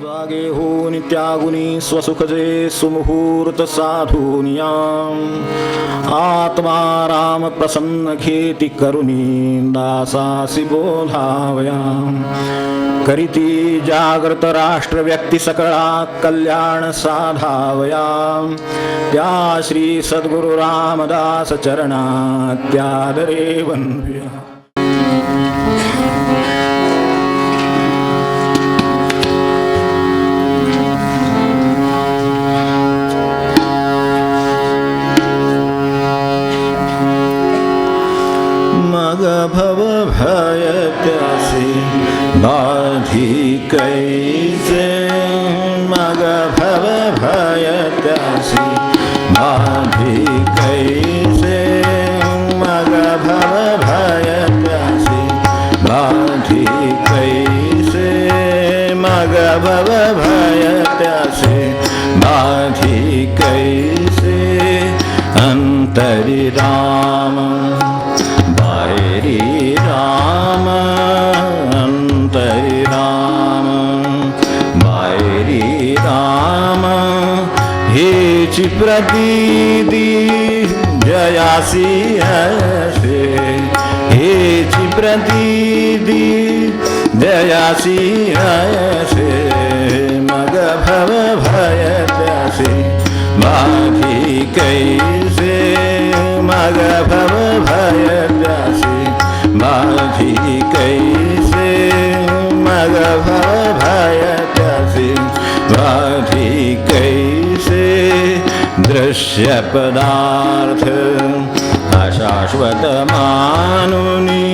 जागे होऊन त्यागुनी स्वसुखजे सुमुहूर्त साधुनियाम आत्मा राम प्रसन्न घेती करुणी दासासी बोधावयाम करीती जागृत राष्ट्र व्यक्ती सकळा कल्याण साधावयाम त्या श्री सद्गुरु रामदास चरणा त्यादरे वंदूया. मग भव भय त्यासी बाधी कैसे मग भव भय त्यासी बाधी कैसे मग भव भय त्यासी बाधी कैसे मग भव भय त्यासी बाधी कैसे अंतरी राम राम अंतरि राम बाहेरी राम हेची प्रतीदी जयासी असे हेची प्रतीदी जयासी असे मग भव भय त्यासे बाधी कैसे मग भव भय त्यासे बाधी कैसे मग भव भय त्यासे बाधी कैसे दृश्य पदार्थ अशाश्वत मानुनी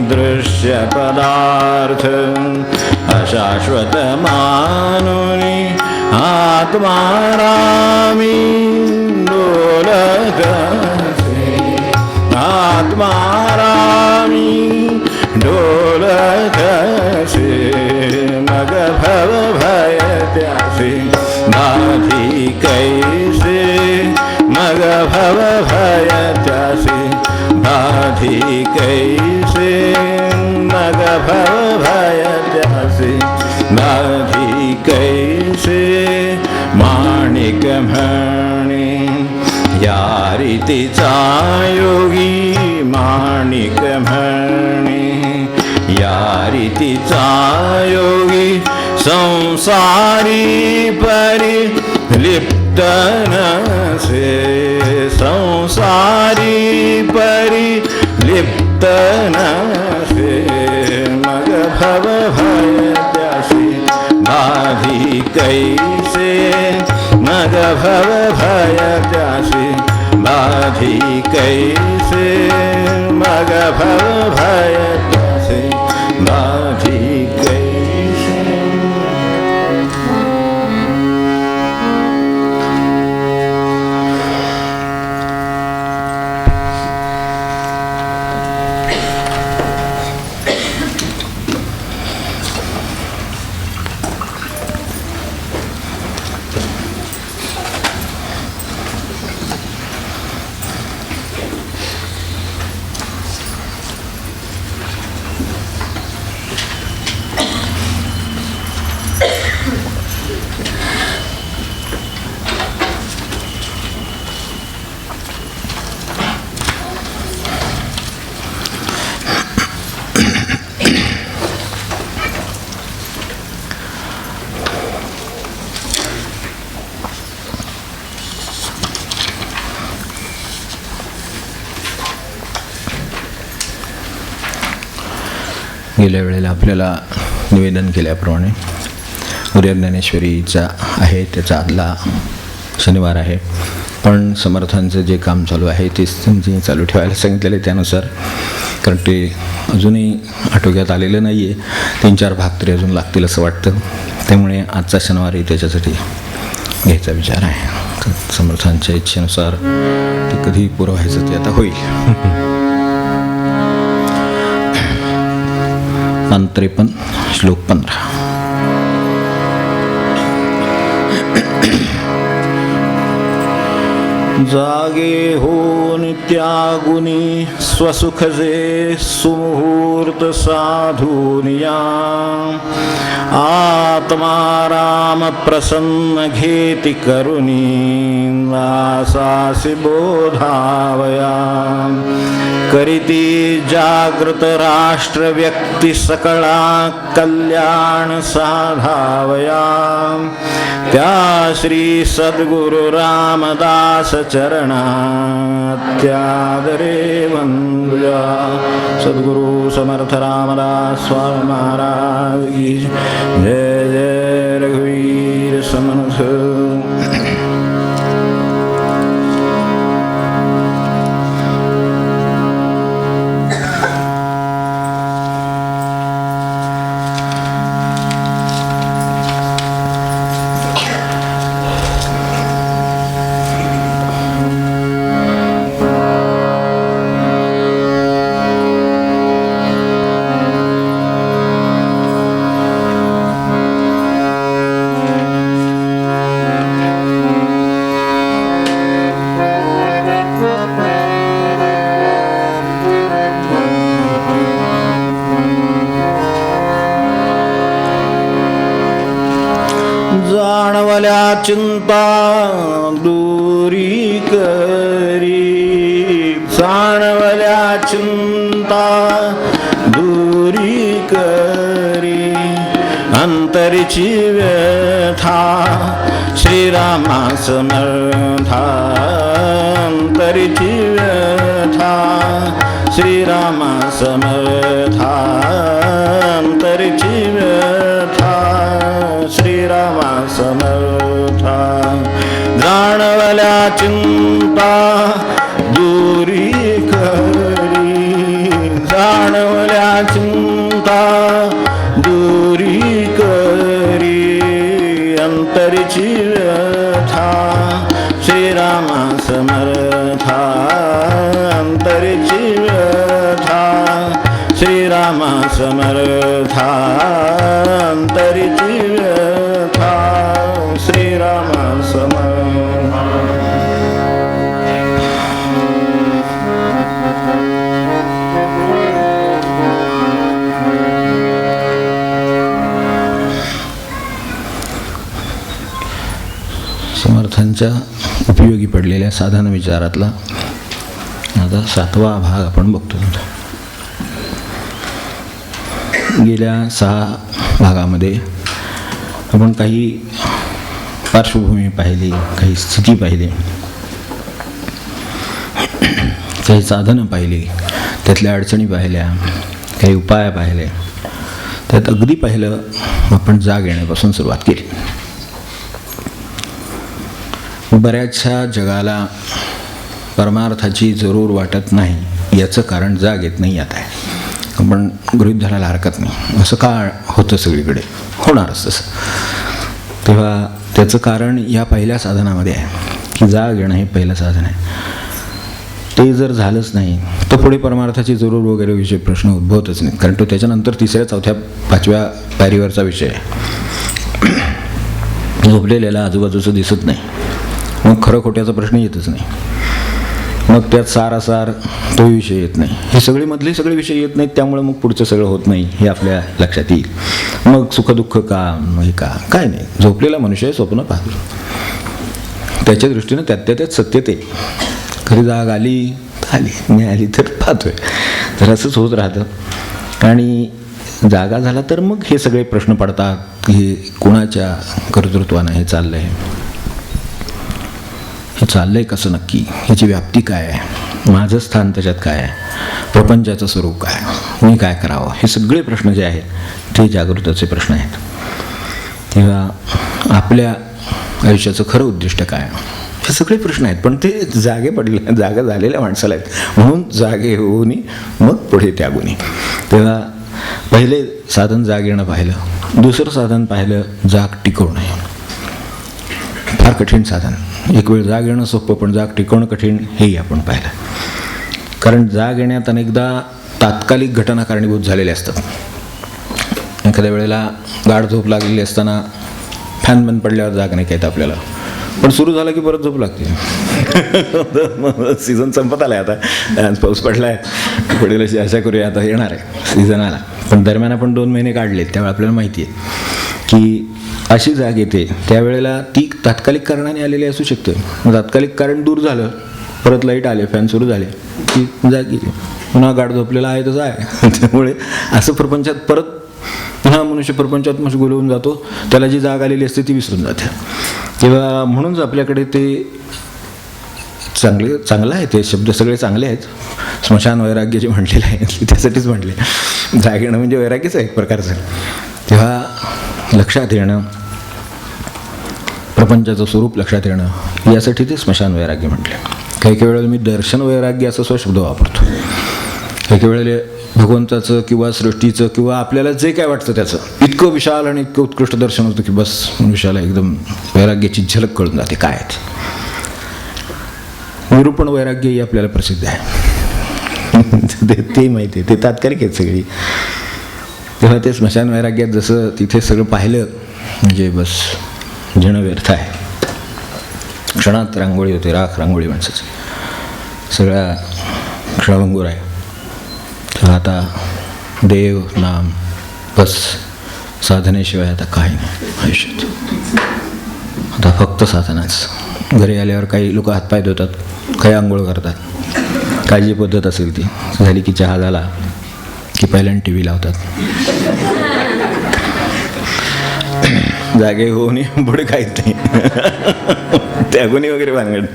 दृश्य पदार्थ अशाश्वत मानुनी आत्मा रामी डोलत आत्मा रामी डोलत से मग भव भय त्यासे बाधी कैसे मग भव भय त्यासे बाधी कैसे मग भव भय त्यासे बाधी कैसे माणिक म्हणे या रीतीचा योगी माणिक म्हणे या रीतीचा योगी संसारी परिलिप्त नसे संसारी परिलिप्त नसे मग भव भय त्यासी बाधी कैसे मग भव भय त्यासी बाधी कैसे मग भव भय त्यासी बाधी कैसे. गेल्या वेळेला आपल्याला निवेदन केल्याप्रमाणे उद्या ज्ञानेश्वरीचा आहे, त्याचा आदला शनिवार आहे. पण समर्थांचं जे काम चालू आहे ते जे चालू ठेवायला सांगितलेलं आहे त्यानुसार, कारण ते अजूनही आटोक्यात आलेलं नाही आहे. 3-4 भाग तरी अजून लागतील असं वाटतं. त्यामुळे आजचा शनिवारी त्याच्यासाठी घ्यायचा विचार आहे. तर समर्थांच्या इच्छेनुसार ते कधी पुरं व्हायचं ते आता होईल. 53 श्लोक 15. जागे होऊन त्यागुनी स्वसुख जे सुमुहूर्त साधूनिया आत्माराम प्रसन्न घेती करुणी वासासी बोधावया करीती जागृत राष्ट्र व्यक्ती सकळा कल्याण साधावया त्या श्री सद्गुरु रामदास चरणात्यादरे वंदुया. सद्गुरु समर्थ रामदास स्वामी महाराज की जय. जय रघुवीर समर्थ. जाणवल्या चिंता दूरी करी जाणवल्या चिंता दूरी करी अंतरीची व्यथा श्रीरामा समर्था अंतरीची व्यथा श्रीरामा समर्था अंतरीची व्यथा श्रीरामा समर्था जाणवल्या चिंता दूरी करी जाणवल्या चिंता दूरी करी अंतरीची व्यथा श्रीरामा समर्था अंतरीची व्यथा श्रीरामा समर्था अंतरीची व्यथा श्रीरामा समर्था. समर्थांच्या उपयोगी पडलेल्या साधन विचारातला आता 7वा भाग आपण बघतो. गेल्या 6 भागामध्ये आपण काही पार्श्वभूमी पाहिली, काही स्थिती पाहिली, काही साधनं पाहिली, त्यातल्या अडचणी पाहिल्या, काही उपाय पाहिले. त्यात अगदी पहिलं आपण जाग येण्यापासून सुरुवात केली. बऱ्याचशा जगाला परमार्थाची जरूर वाटत नाही याचं कारण जाग येत नाही आता आहे. आपण गृहीत धरायला हरकत नाही. असं का होतं सगळीकडे, होणारच तसं. तेव्हा त्याचं कारण या पहिल्या साधनामध्ये आहे की जाग येणं हे पहिलं साधन आहे. ते जर झालंच नाही तर पुढे परमार्थाची जरूर वगैरे विषय प्रश्न उद्भवतच नाहीत, कारण तो त्याच्यानंतर 3ऱ्या 4थ्या 5व्या पायरीवरचा विषय आहे. झोपलेल्याला आजूबाजूचं दिसत नाही, मग खरं खोट्याचा प्रश्न येतच नाही. मग त्यात सारासार तो विषय येत नाही. हे सगळे मधले सगळे विषय येत नाहीत, त्यामुळे मग पुढचं सगळं होत नाही हे आपल्या लक्षात येईल. मग सुखदुःख का, हे का, काय नाही. झोपलेला मनुष्य स्वप्न पाहतो, त्याच्या दृष्टीनं त्यात सत्य ते. खरी जाग आली तर आली, नाही आली तर पाहतोय. तर असंच होत राहतं. आणि जागा झाला तर मग हे सगळे प्रश्न पडतात की हे कोणाच्या कर्तृत्वानं हे चाललं आहे, हे चाललंय कसं नक्की, ह्याची व्याप्ती काय आहे, माझं स्थान त्याच्यात काय आहे, प्रपंचाचं स्वरूप काय, मी काय करावं, हे सगळे प्रश्न जे आहेत ते जागृताचे प्रश्न आहेत. तेव्हा आपल्या आयुष्याचं खरं उद्दिष्ट काय, हे सगळे प्रश्न आहेत. पण ते जागा झालेल्या माणसाला आहेत, म्हणून जागे होऊन मग पुढे त्यागुनी. तेव्हा पहिले साधन जाग येणं पाहिलं. दुसरं साधन पाहिलं जाग टिकवणं. फार कठीण साधन. एक वेळ जाग येणं सोपं, पण जाग टिकवणं कठीण, हेही आपण पाहिलं. कारण जाग येण्यात अनेकदा तात्कालिक घटना कारणीभूत झालेल्या असतात. एखाद्या वेळेला गाढ झोप लागलेली असताना फॅन बंद पडल्यावर जाग नाही येत आपल्याला, पण सुरू झाला की परत झोप लागते. सीझन संपत आला आहे आता, आज पाऊस पडला आहे, पुढील अशी आशा करूया आता येणार आहे सीझन आला. पण दरम्यान आपण 2 महिने काढलेत, त्यावेळेला आपल्याला माहिती आहे की अशी जाग येते त्यावेळेला ती तात्कालिक कारणाने आलेली असू शकते. तात्कालिक कारण दूर झालं, परत लाईट आले, फॅन सुरू झाले की जाग गेली, पुन्हा गाढ झोपलेला आहे तसं आहे. त्यामुळे असं प्रपंचात परत पुन्हा मनुष्य प्रपंचात मशगूल होऊन जातो, त्याला जी जाग आलेली असते ती विसरून जाते. तेव्हा म्हणूनच आपल्याकडे ते चांगलं आहे, ते शब्द सगळे चांगले आहेत. स्मशान वैराग्य जे म्हटलेलं आहे त्यासाठीच म्हटले. जाग येणं म्हणजे वैराग्यच आहे एक प्रकारचं. तेव्हा लक्षात येणं, प्रपंचाचं स्वरूप लक्षात येणं, यासाठी ते स्मशान वैराग्य म्हटले. काही वेळेला मी दर्शन वैराग्य असा शब्द वापरतो. काही वेळेला भगवंताचं किंवा सृष्टीचं किंवा आपल्याला जे काय वाटतं त्याचं इतकं विशाल आणि इतकं उत्कृष्ट दर्शन होतं की बस मनुष्याला एकदम वैराग्याची झलक कळून जाते काय आहे. निरूपण वैराग्यही आपल्याला प्रसिद्ध आहे. ते माहिती आहे, ते तात्कालिक आहेत सगळी. तेव्हा ते स्मशान वैराग्यात जसं तिथे सगळं पाहिलं म्हणजे बस जणं व्यर्थ आहे. क्षणात रांगोळी होते, राख रांगोळी माणसाचं, सगळा क्षणभंगूर आहे. आता देव नाम बस, साधनेशिवाय आता काही नाही आयुष्यात. आता फक्त साधनाच. घरी आल्यावर काही लोक हातपाय धुतात, काही आंघोळ करतात, काय जी पद्धत असेल ती झाली की चहा झाला की पहिल्यांदा टी व्ही लावतात. जागे होऊन पुढे काहीच नाही. त्यागुनी वगैरे भानगड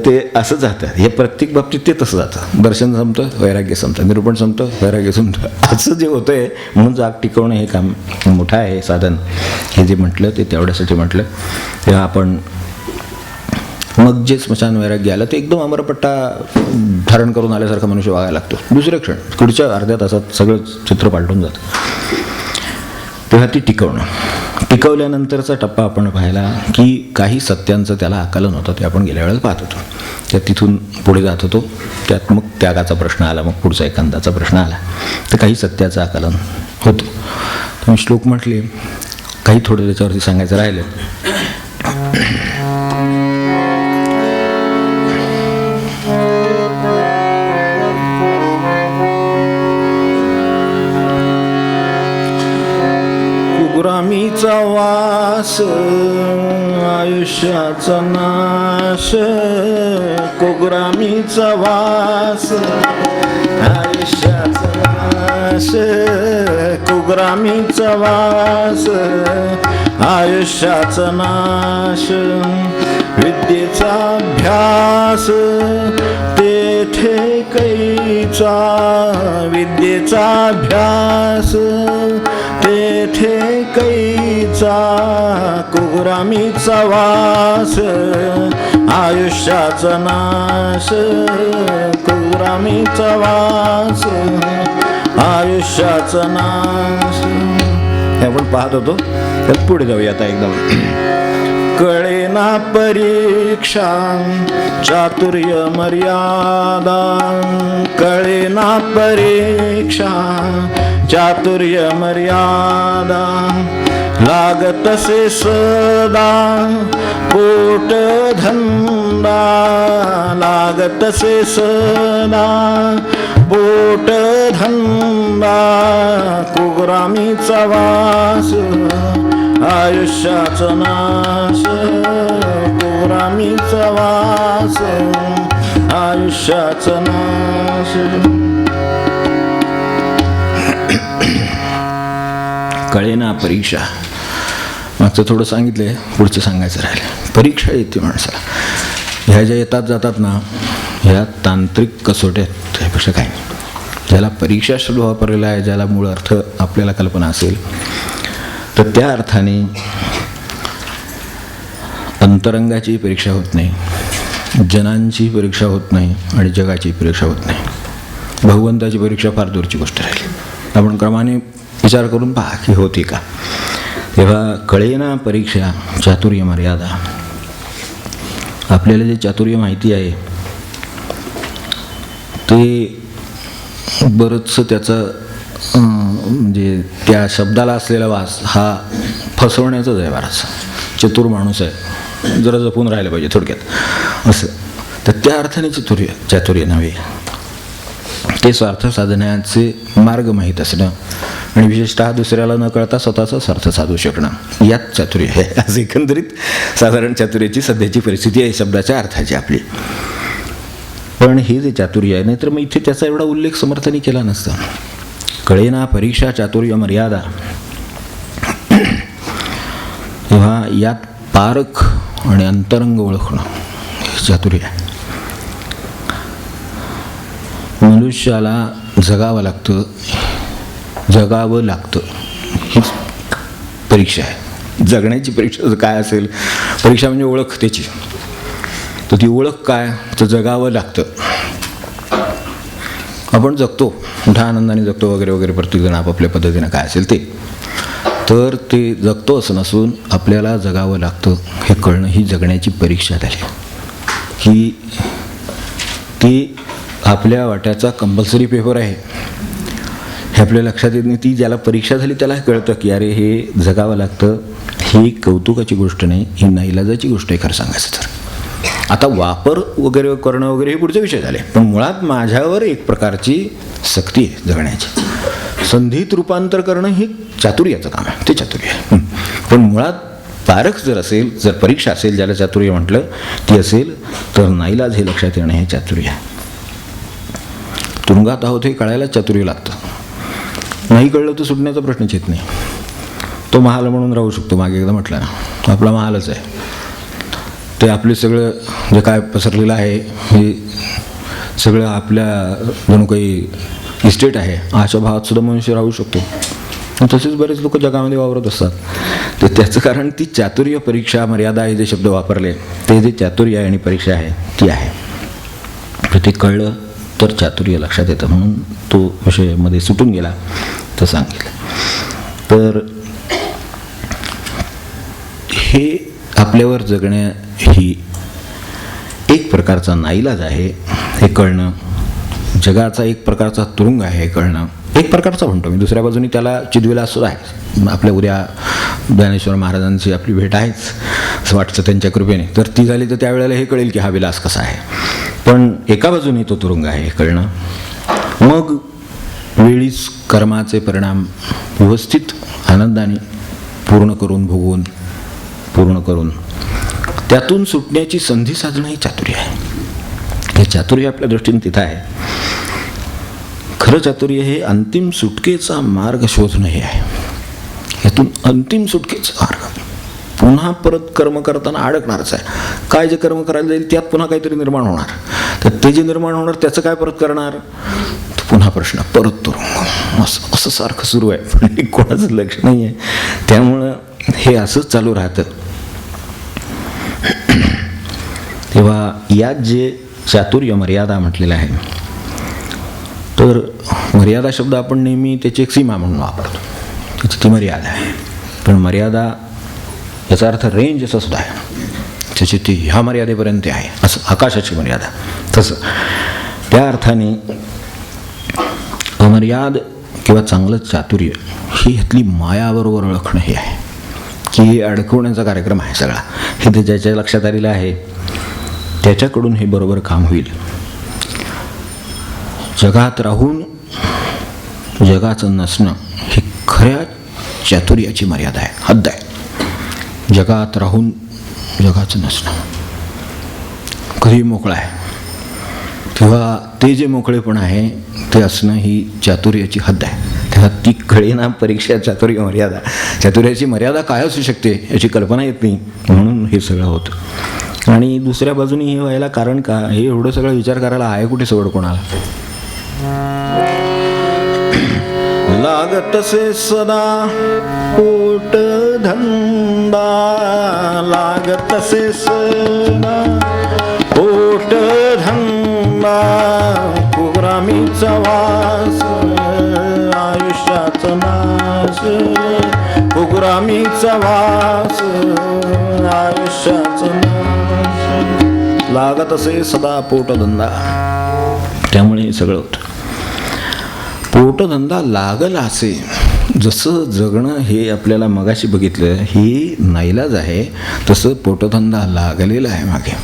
ते असं जातं. हे प्रत्येक बाबतीत ते तसं जातं. दर्शन संपतं, वैराग्य संपतं, निरूपण संपतं, वैराग्य संपतं, असं जे होतं आहे. म्हणून जाग टिकवणं हे काम मोठं आहे, साधन. हे जे म्हटलं ते तेवढ्यासाठी म्हटलं. तेव्हा आपण मग जे स्मशान वैराग्य आलं ते एकदम अमरपट्टा धारण करून आल्यासारखा मनुष्य वागायला लागतो. दुसरे क्षण पुढच्या अर्ध्या तासात सगळं चित्र पालटून जातं. तेव्हा ती टिकवल्यानंतरचा टप्पा आपण पाहिला की काही सत्यांचं त्याला आकलन होतं, ते आपण गेल्या वेळेला पाहत होतो. त्यात तिथून पुढे जात होतो. त्यात मग त्यागाचा प्रश्न आला, मग पुढचा एकांताचा प्रश्न आला. तर काही सत्याचं आकलन होतं. तर मी श्लोक म्हटले, काही थोडं त्याच्यावरती सांगायचं राहिलं. कुग्रामीचा वास, आयुष्याचा नाश. कुग्रामीचा वास, आयुष्याचा नाश. कुग्रामीचा वास, आयुष्याचा नाश. विद्येचा अभ्यास तेथे कैचा. विद्येचा अभ्यास तेथे कैचा. कुग्रामीचा वास, आयुष्याचा नाश. कुग्रामीचा वास, आयुष्याचा नाश. हे आपण पाहत होतो. त्यात पुढे जाऊया आता एकदम. कळेना परीक्षा चातुर्य मर्यादा. कळेना परीक्षा चातुर्य मर्यादा. लागतसे सदा पोट धंदा. लागतसे सदा पोट धंदा. कुग्रामीचा वास, आयुष्याचा नाश. कुग्रामीचा वास, आयुष्याचा नाश. कळेना परीक्षा. मागचं थोडं सांगितलंय, पुढचं सांगायचं राहिलं. परीक्षा येते माणसाला. ह्या ज्या येतात जातात ना, ह्या तांत्रिक कसोट्या त्यापेक्षा काही नाही. ज्याला परीक्षा शब्द वापरलेला आहे, ज्याला मूळ अर्थ आपल्याला कल्पना असेल, तर त्या अर्थाने अंतरंगाची परीक्षा होत नाही, जनांची परीक्षा होत नाही आणि जगाची परीक्षा होत नाही. भगवंताची परीक्षा फार दूरची गोष्ट राहिली. आपण क्रमाने विचार करून पहा की होती का. तेव्हा कळेना परीक्षा चातुर्य मर्यादा. आपल्याला जे चातुर्य माहिती आहे ते बरंचसं त्याचं म्हणजे त्या शब्दाला असलेला वास हा फसवण्याचाच आहे. बराच चतुर माणूस आहे, जरा जपून राहायला पाहिजे थोडक्यात असं. तर त्या अर्थाने चातुर्य नव्हे, ते स्वार्थ साधण्याचे मार्ग माहीत असणं आणि विशेषतः दुसऱ्याला न कळता स्वतःचा स्वार्थ साधू शकणं, यात चातुर्य आहे. आज एकंदरीत साधारण चातुर्याची सध्याची परिस्थिती आहे शब्दाच्या अर्थाची आपली. पण हे जे चातुर्य आहे, नाहीतर मग इथे त्याचा एवढा उल्लेख समर्थांनी केला नसता. कळेना परीक्षा चातुर्य मर्यादा, तेव्हा यात पारख आणि अंतरंग ओळखणं हे चातुर्य आहे. मनुष्याला जगावं लागतं हीच परीक्षा आहे. जगण्याची परीक्षा काय असेल, परीक्षा म्हणजे ओळख त्याची. तर ती ओळख काय, तर जगावं लागतं. आपण जगतो, मोठ्या आनंदाने जगतो वगैरे वगैरे, प्रत्येकजण आपापल्या पद्धतीनं काय असेल ते. तर ते जगतो असं नसून आपल्याला जगावं लागतं हे कळणं ही जगण्याची परीक्षा झाली. ही ती आपल्या वाट्याचा कंपल्सरी पेपर आहे हे आपल्या लक्षात येत नाही. ती ज्याला परीक्षा झाली त्याला कळतं की अरे हे जगावं लागतं, ही कौतुकाची गोष्ट नाही, ही नाईलाजाची गोष्ट आहे खरं सांगायचं तर. आता वापर वगैरे करणं वगैरे हे पुढचे विषय झाले, पण मुळात माझ्यावर एक प्रकारची सक्ती आहे जगण्याची. संधीत रूपांतर करणं हे चातुर्याचं काम आहे, ते चातुर्य आहे. पण मुळात पारख जर असेल, जर परीक्षा असेल ज्याला चातुर्य म्हटलं ती असेल, तर नाईलाज हे लक्षात येणं हे चातुर्य आहे. तुरुंगात आहोत हे कळायला चातुर्य लागतं. नाही कळलं तर सुटण्याचा प्रश्नच येत नाही. तो महाल म्हणून राहू शकतो, मागे एकदा म्हटलं ना, आपला महालच आहे. ते आपले सगळं जे काय पसरलेलं आहे हे सगळं आपल्या जणू काही इस्टेट आहे अशा भावात सुद्धा मनुष्य राहू शकतो. तसेच बरेच लोक जगामध्ये वावरत असतात. तर त्याचं कारण ती चातुर्य परीक्षा मर्यादा हे जे शब्द वापरले ते जे चातुर्य आहे आणि परीक्षा आहे ती आहे. तर ते कळलं तर चातुर्य लक्षात येतं, म्हणून तो विषय मध्ये सुटून गेला तर सांगितलं. तर हे आपल्यावर जगण्या ही एक प्रकारचा नाईलाज आहे हे कळणं, जगाचा एक प्रकारचा तुरुंग आहे हे कळणं, एक प्रकारचा म्हणतो मी. दुसऱ्या बाजूनी त्याला चिदविलास सुद्धा आहे. आपल्या उद्या ज्ञानेश्वर महाराजांची आपली भेट आहेच असं वाटतं त्यांच्या कृपेने, तर ती झाली तर त्यावेळेला हे कळेल की हा विलास कसा आहे. पण एका बाजूनी तो तुरुंग आहे हे कळणं. मग वेळीच कर्माचे परिणाम व्यवस्थित आनंदाने पूर्ण करून भोगून पूर्ण करून त्यातून सुटण्याची संधी साधणं ही चातुर्य आहे. हे चातुर्य आपल्या दृष्टीने तिथं आहे. खरं चातुर्य हे अंतिम सुटकेचा मार्ग शोधणं हे आहे. यातून अंतिम सुटकेचा मार्ग, पुन्हा परत कर्म करताना अडकणारच आहे. काय जे कर्म करायला जाईल त्यात पुन्हा काहीतरी निर्माण होणार, तर ते जे निर्माण होणार त्याचं काय परत करणार, पुन्हा प्रश्न परत तुरुंग, असं सारखं सुरू आहे. पण कोणाचं लक्ष नाही आहे, त्यामुळं हे असंच चालू राहतं. तेव्हा यात जे चातुर्य मर्यादा म्हटलेलं आहे, तर मर्यादा शब्द आपण नेहमी त्याची एक सीमा म्हणून वापरतो, त्याची ती मर्यादा आहे. पण मर्यादा याचा अर्थ रेंज असा सुद्धा आहे, त्याची ती ह्या मर्यादेपर्यंत आहे असं, आकाशाची मर्यादा. तसं त्या अर्थाने अमर्याद किंवा चांगलं चातुर्य ही ह्यातली मायाबरोबर ओळखणं हे आहे की हे अडकवण्याचा कार्यक्रम आहे सगळा. हे ते ज्याच्या लक्षात आलेलं आहे त्याच्याकडून हे बरोबर काम होईल. जगात राहून जगाचं नसणं ही खऱ्या चातुर्याची मर्यादा आहे, हद्द आहे. जगात राहून जगाचं नसणं कधी मोकळं आहे, तेव्हा ते जे मोकळेपण आहे ते असणं ही चातुर्याची हद्द आहे. तेव्हा ती कळेना परीक्षा चातुर्य मर्यादा. चातुर्याची मर्यादा काय असू शकते याची कल्पना येत नाही, म्हणून हे सगळं होतं. आणि दुसऱ्या बाजूने हे व्हायला कारण का, हे एवढं सगळं विचार करायला आहे कुठे सवड कोणाला. लागतसे सदा पोट धंदा, लागतसे सदा पोट धंदा, कुग्रामीचा वास आयुष्याचा नाश, कुग्रामीचा वास आयुष्याचा नाश. लागतसे सदा पोटधंदा, त्यामुळे हे सगळं होतं. पोटधंदा लागला असे जसं जगणं हे आपल्याला मगाशी बघितलं ही नाईलाज आहे, तसं पोटधंदा लागलेला आहे मागे.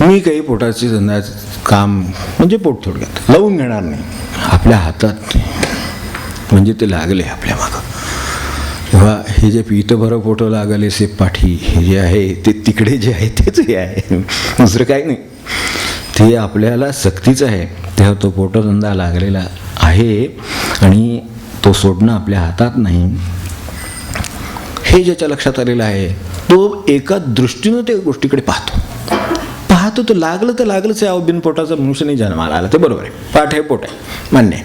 मी काही पोटाची धंदा काम म्हणजे पोट थोडक्यात लावून घेणार नाही, आपल्या हातात म्हणजे ते लागले आपल्या मागं. तेव्हा हे जे पितं भरं पोटं लागले से पाठी हे जे आहे ते तिकडे जे आहे तेच हे आहे, दुसरं काही नाही. ते आपल्याला सक्तीचं आहे. तेव्हा तो पोटधंदा लागलेला आहे आणि तो सोडणं आपल्या हातात नाही. हे ज्याच्या लक्षात आलेलं आहे तो एका दृष्टीनं त्या गोष्टीकडे पाहतो तो लागलं तर लागलंच आहे. बिनपोटाचा मनुष्य नाही जन्माला आला, ते बरोबर आहे. पाठ आहे पोट आहे मान्य आहे,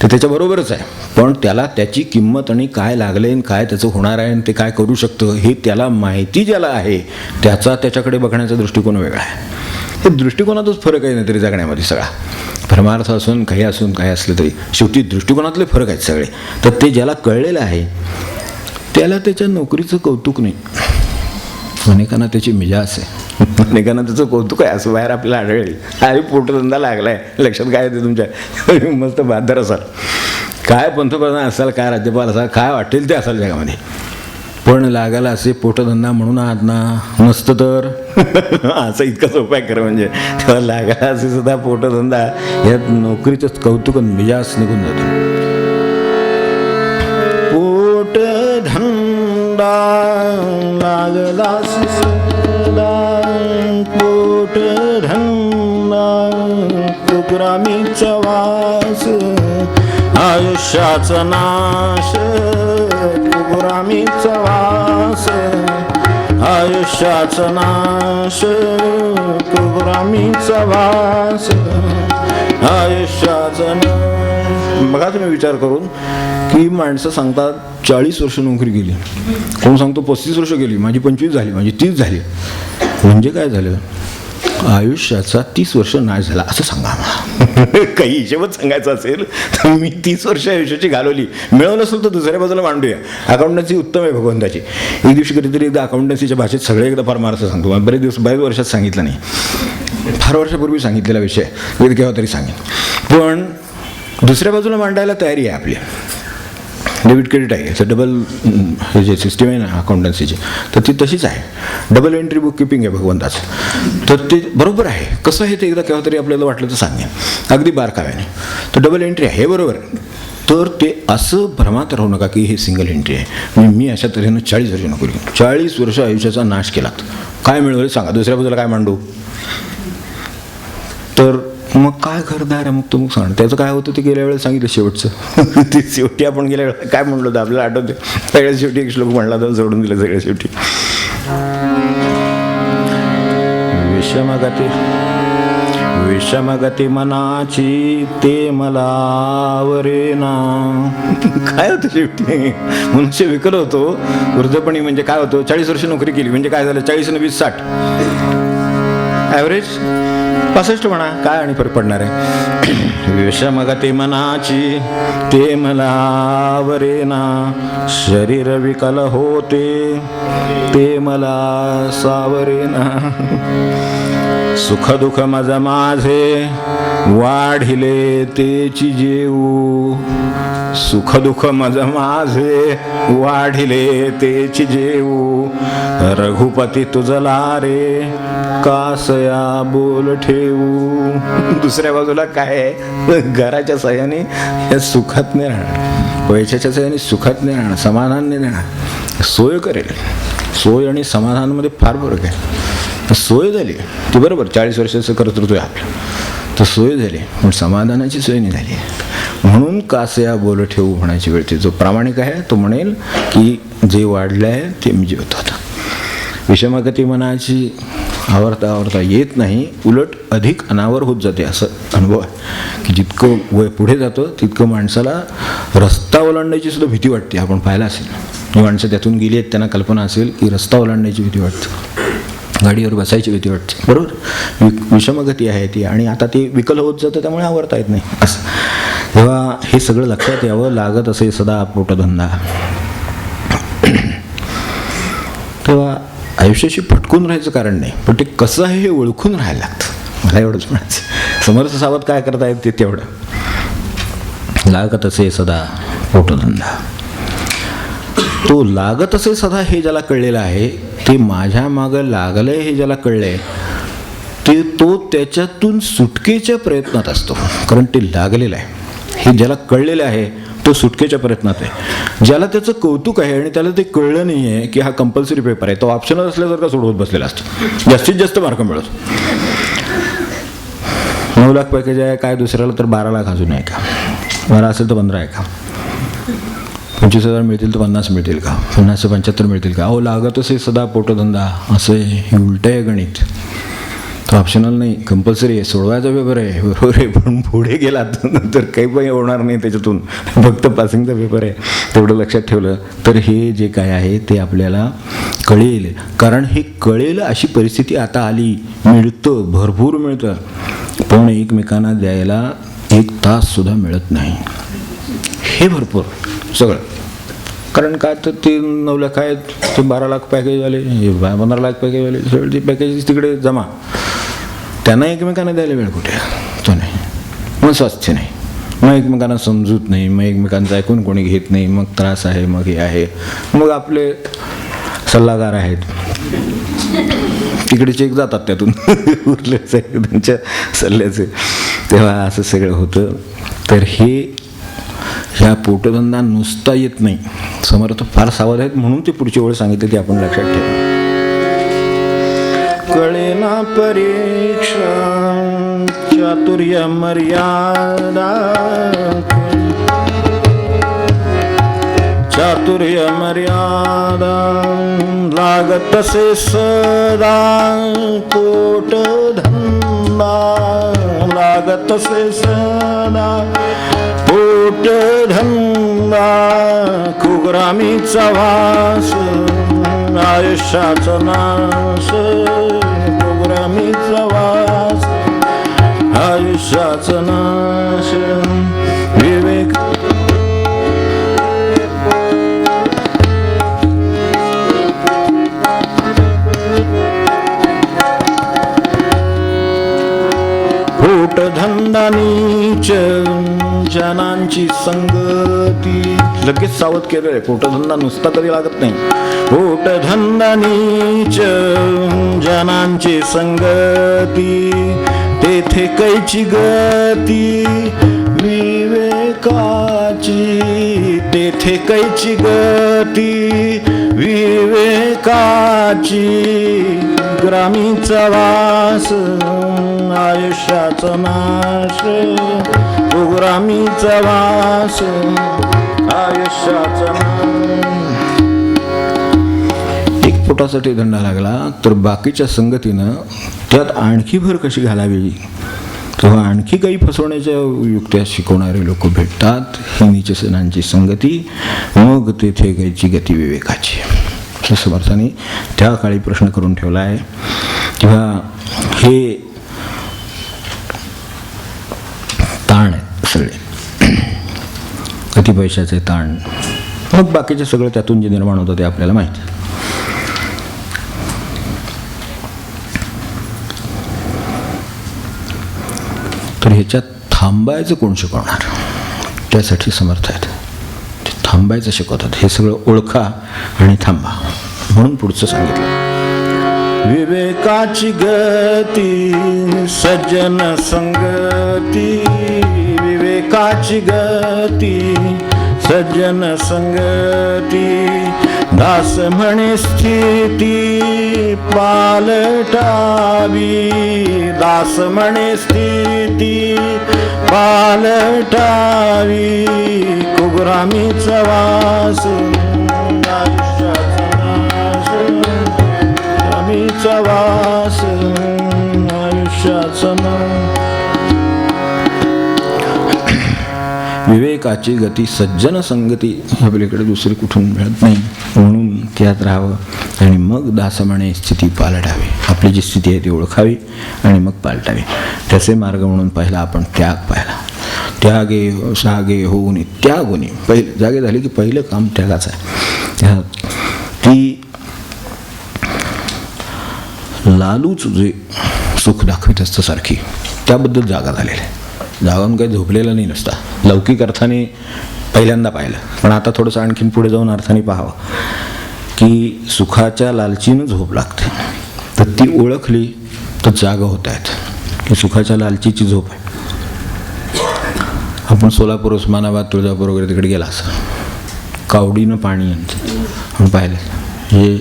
ते त्याच्याबरोबरच आहे. पण त्याला त्याची किंमत आणि काय लागले आणि काय त्याचं होणार आहे आणि ते काय करू शकतं हे त्याला माहिती ज्याला आहे त्याचा त्याच्याकडे बघण्याचा दृष्टिकोन वेगळा आहे. हे दृष्टिकोनातच फरक आहे. नाहीतरी जगण्यामध्ये सगळा परमार्थ असून काही असलं तरी शेवटी दृष्टिकोनातले फरक आहेत सगळे. तर ते ज्याला कळलेलं आहे त्याला त्याच्या नोकरीचं कौतुक नाही, अनेकांना त्याची मिजाज आहे, अनेकांना त्याचं कौतुक आहे. असं बाहेर आपल्याला आढळेल. अरे पोटधंदा लागलाय, लक्षात काय येते तुमच्या, मस्त बहादर असाल, काय पंतप्रधान असाल, काय राज्यपाल असाल, काय वाटेल ते असाल जगामध्ये, पण लागायला असे पोटधंदा म्हणून आहात ना, नसतं तर असं इतकं सोपं आहे खरं म्हणजे. तेव्हा लागायला असे सुद्धा पोटधंदा यात नोकरीचंच कौतुक मिजाज निघून जातो. पोटधंदा लागला सदा, पोटधंदा कुकुरामीचा वास, आयुष्याचा नाश कुकुरामीचा वास, आयुष्याचा नाश कुकुरामीचा वास, आयुष्याचा नाश. बघा तुम्ही विचार करून की माणसं सांगतात 40 वर्ष नोकरी केली, कोण सांगतो 35 वर्ष केली, माझी 25 झाली, माझी 30 झाली. म्हणजे काय झालं, आयुष्याचा 30 वर्ष नाश झाला असं सांगा आम्हाला. काही हिशेबच सांगायचा असेल तर मी 30 वर्ष आयुष्याची घालवली, मिळवलं असेल तर दुसऱ्या बाजूला मांडूया. अकाउंटन्सी उत्तम आहे भगवंताची. एक दिवशी कधीतरी एकदा अकाउंटन्सीच्या भाषेत सगळे एकदा परमार्थ सांगतो. बरेच वर्षात सांगितलं नाही, फार वर्षापूर्वी सांगितलेला विषय केव्हा तरी सांगेन. पण दुसऱ्या बाजूला मांडायला तयारी आहे आपली. डेबिट क्रेडिट आहे, तर डबल हे जे सिस्टीम आहे ना अकाउंटन्सीची, तर ती तशीच आहे. डबल एंट्री बुक किपिंग आहे भगवंताचं. तर ते बरोबर आहे. कसं आहे ते एकदा केव्हा तरी आपल्याला वाटलं तर सांगेन अगदी बारकाव्याने. तर डबल एंट्री आहे हे बरोबर. तर ते असं भ्रमात राहू नका की हे सिंगल एंट्री आहे. मी अशा तऱ्हेनं 40 वर्ष नोकरी केली, 40 वर्ष आयुष्याचा नाश केला, काय मिळवलं सांगा, दुसऱ्या बाजूला काय मांडू. तर मग काय घरदार आहे, मग तो मग सांग त्याचं काय होतं ते गेल्या वेळेस सांगितलं शेवटचं. ते शेवटी आपण गेल्या वेळेला काय म्हणलो होतं आपल्याला आठवते, सगळ्या शेवटी एक श्लोक म्हणला तर सोडून दिलं सगळ्या शेवटी. विषमगती मनाची ते मला आवरेना. काय होतं शेवटी, मनुष्य विकल होतो. वृद्धपणी म्हणजे काय होतं, 40 वर्ष नोकरी केली म्हणजे काय झालं, 40 आणि 20 60 ॲव्हरेज 65 म्हणा, काय आणि फरक पडणार आहे. विषमगती मनाची ते मला आवरेना, शरीर विकल होते ते मला सावरेना. सुख दुःख मज माझे वाढिले तेची जेऊ, सुख दुःख मज माझे वाढिले तेची जेऊ, रघुपती तुझला रे कासया बोल ठेवू. दुसऱ्या बाजूला काय आहे, घराच्या सहाय्याने या सुखात नाही राहणार, पैशाच्या सहाय्याने सुखात नाही राहणार, समाधान नाही राहणार. सोय करेल, सोय आणि समाधानामध्ये फार फरक आहे. सोय झाली ती बरोबर 40 वर्षाचं कर्तृत्व आहे आपलं, तर सोय झाली पण समाधानाची सोय नाही झाली. म्हणून कासया बोल ठेवू म्हणायची वेळ. जो प्रामाणिक आहे तो म्हणेल की जे वाढलं आहे ते मी जेवत होता. विषमगती मनाची आवरता येत नाही, उलट अधिक अनावर होत जाते. असं अनुभव आहे की जितकं वय पुढे जातं तितकं माणसाला रस्ता ओलांडायची सुद्धा भीती वाटते. आपण पाहिलं असेल, जी माणसं त्यातून गेली आहेत त्यांना कल्पना असेल की रस्ता ओलांडायची भीती वाटते, गाडीवर बसायची भीती वाटते. बरोबर, विषमगती आहे ती, आणि आता ते विकल होत जातं त्यामुळे आवरता येत नाही असं. तेव्हा हे सगळं लक्षात यावं. लागत असे सदा पोटधंदा. तेव्हा आयुष्याशी फटकून राहायचं कारण नाही, पण ते कसं आहे हे ओळखून राहायला लागतं. मला एवढंच म्हणायचं. समर्थ सावध काय करता येत ते तेवढं. लागत असे सदा पोटधंदा. तो लागत असे सदा हे ज्याला कळलेलं आहे, ते माझ्या मागं लागलंय हे ज्याला कळलंय, ते तो त्याच्यातून सुटकेच्या प्रयत्नात असतो. कारण ते लागलेलं आहे. हे ज्याला कळलेलं आहे तो सुटकेच्या प्रयत्नात आहे. ज्याला त्याचं कौतुक आहे आणि त्याला ते कळलं नाही आहे की हा कंपल्सरी पेपर आहे, तो ऑप्शनल असल्यासारखा सोडवत बसलेला असतो. जास्तीत जास्त मार्क मिळत. 9 लाख पॅकेज आहे काय दुसऱ्याला, तर 12 लाख अजून आहे का, 12 असेल तर 15 आहे का, 25,000 मिळतील तर 50 मिळतील का, 50 ते 75 मिळतील का. अहो लागत असे सदा पोटधंदा. असं हे उलट आहे गणित. तो ऑप्शनल नाही, कंपल्सरी आहे. सोडवायचा पेपर आहे, बरोबर आहे. पण पुढे गेलात तर काही पण होणार नाही त्याच्यातून, फक्त पासिंगचा पेपर आहे. तेवढं लक्षात ठेवलं तर हे जे काय आहे ते आपल्याला कळेल. कारण हे कळेल अशी परिस्थिती आता आली. मिळतं, भरपूर मिळतं, पण एकमेकांना द्यायला 1 ताससुद्धा मिळत नाही. हे भरपूर सगळं. कारण काय तर ते 9 लाख आहेत, ते 12 लाख पॅकेज आले, 15 लाख पॅकेज आले, सगळे ते पॅकेज तिकडे जमा. त्यांना एकमेकांना द्यायला वेळ कुठे, तो नाही. मग स्वास्थ्य नाही, मग एकमेकांना समजूत नाही, मग एकमेकांचं ऐकून कोणी घेत नाही, मग त्रास आहे, मग हे आहे. मग आपले सल्लागार आहेत तिकडे चेक जातात त्यातून उरलेच आहे त्यांच्या सल्ल्याचे. तेव्हा असं सगळं होतं. तर ह्या पोटधंदा नुसता येत नाही. समर्थ फार सावध आहेत म्हणून ती पुढची वेळ सांगितली ती आपण लक्षात ठेवू. कळेना परीक्षा चातुर्य मर्यादा, चातुर्य मर्यादा लागत असे सदा पोटधंदा, लागत असे सदा पोटधंदा. कुग्रामीचा वास आयुष्याचा नाश, कुग्रामीचा वास आयुष्याचा नाश. विवेक पोटधंदा नीच जनांची संगती. लगेच सावध केलंय. पोटधंदा नुसता कधी लागत नाही. पोटधंदा नीच जनांची संगती, तेथे कैची गती विवेकाची, तेथे कैची गती विवेकाची. ग्रामीचा वास आयुष्याचा नाश, ग्रामीचा वास आयुष्याचा नाश. एक पोटासाठी धंदा लागला तर बाकीच्या संगतीनं त्यात आणखी भर कशी घालावी, तेव्हा आणखी काही फसवण्याच्या युक्त्या शिकवणारे लोक भेटतात. ही नीचसनांची संगती, मग तेथे गायची गती विवेकाची. असं समर्थाने त्या काळी प्रश्न करून ठेवला आहे. तेव्हा हे ताण आहेत सगळे, किती पैशाचे ताण, मग बाकीचे सगळं त्यातून जे निर्माण होतं ते आपल्याला माहिती. तर ह्याच्यात थांबायचं कोण शिकवणार, त्यासाठी समर्थ आहेत. ते थांबायचं शिकवतात. हे सगळं ओळखा आणि थांबा म्हणून पुढचं सांगितलं. विवेकाची गती सज्जन संगती, विवेकाची गती सज्जन संगती. दास म्हणे स्थिती पालटावी, दास म्हणे स्थिती पालटावी. कुग्रामीचा वास आयुष्याचा नाश, कुग्रामीचा वास आयुष्याचा नाश. विवेकाची गती सज्जन संगती आपल्याकडे दुसरी कुठून मिळत नाही, म्हणून त्यात राहावं आणि मग दास म्हणे स्थिती पालटावी. आपली जी स्थिती आहे ती ओळखावी आणि मग पालटावी. त्याचे मार्ग म्हणून पहिला आपण त्याग पाहिला. त्यागे सागे होऊन त्यागुनी पहिले जागे झाले की पहिलं काम त्यागाचं आहे. त्यात ती लालूच जे सुख दाखवित असतं सारखी, त्याबद्दल जागा झालेली आहे. जागावून काही झोपलेला नाही नसता. लौकिक अर्थाने पहिल्यांदा पाहिलं. पण आता थोडंसं आणखीन पुढे जाऊन अर्थाने पाहावं की सुखाच्या लालचीनं झोप लागते. तर ती ओळखली तर जागा होत आहेत की सुखाच्या लालचीची झोप आहे. आपण सोलापूर, उस्मानाबाद, तुळजापूर वगैरे तिकडे गेला असं कावडीनं पाणी आणतं. आपण पाहिलं हे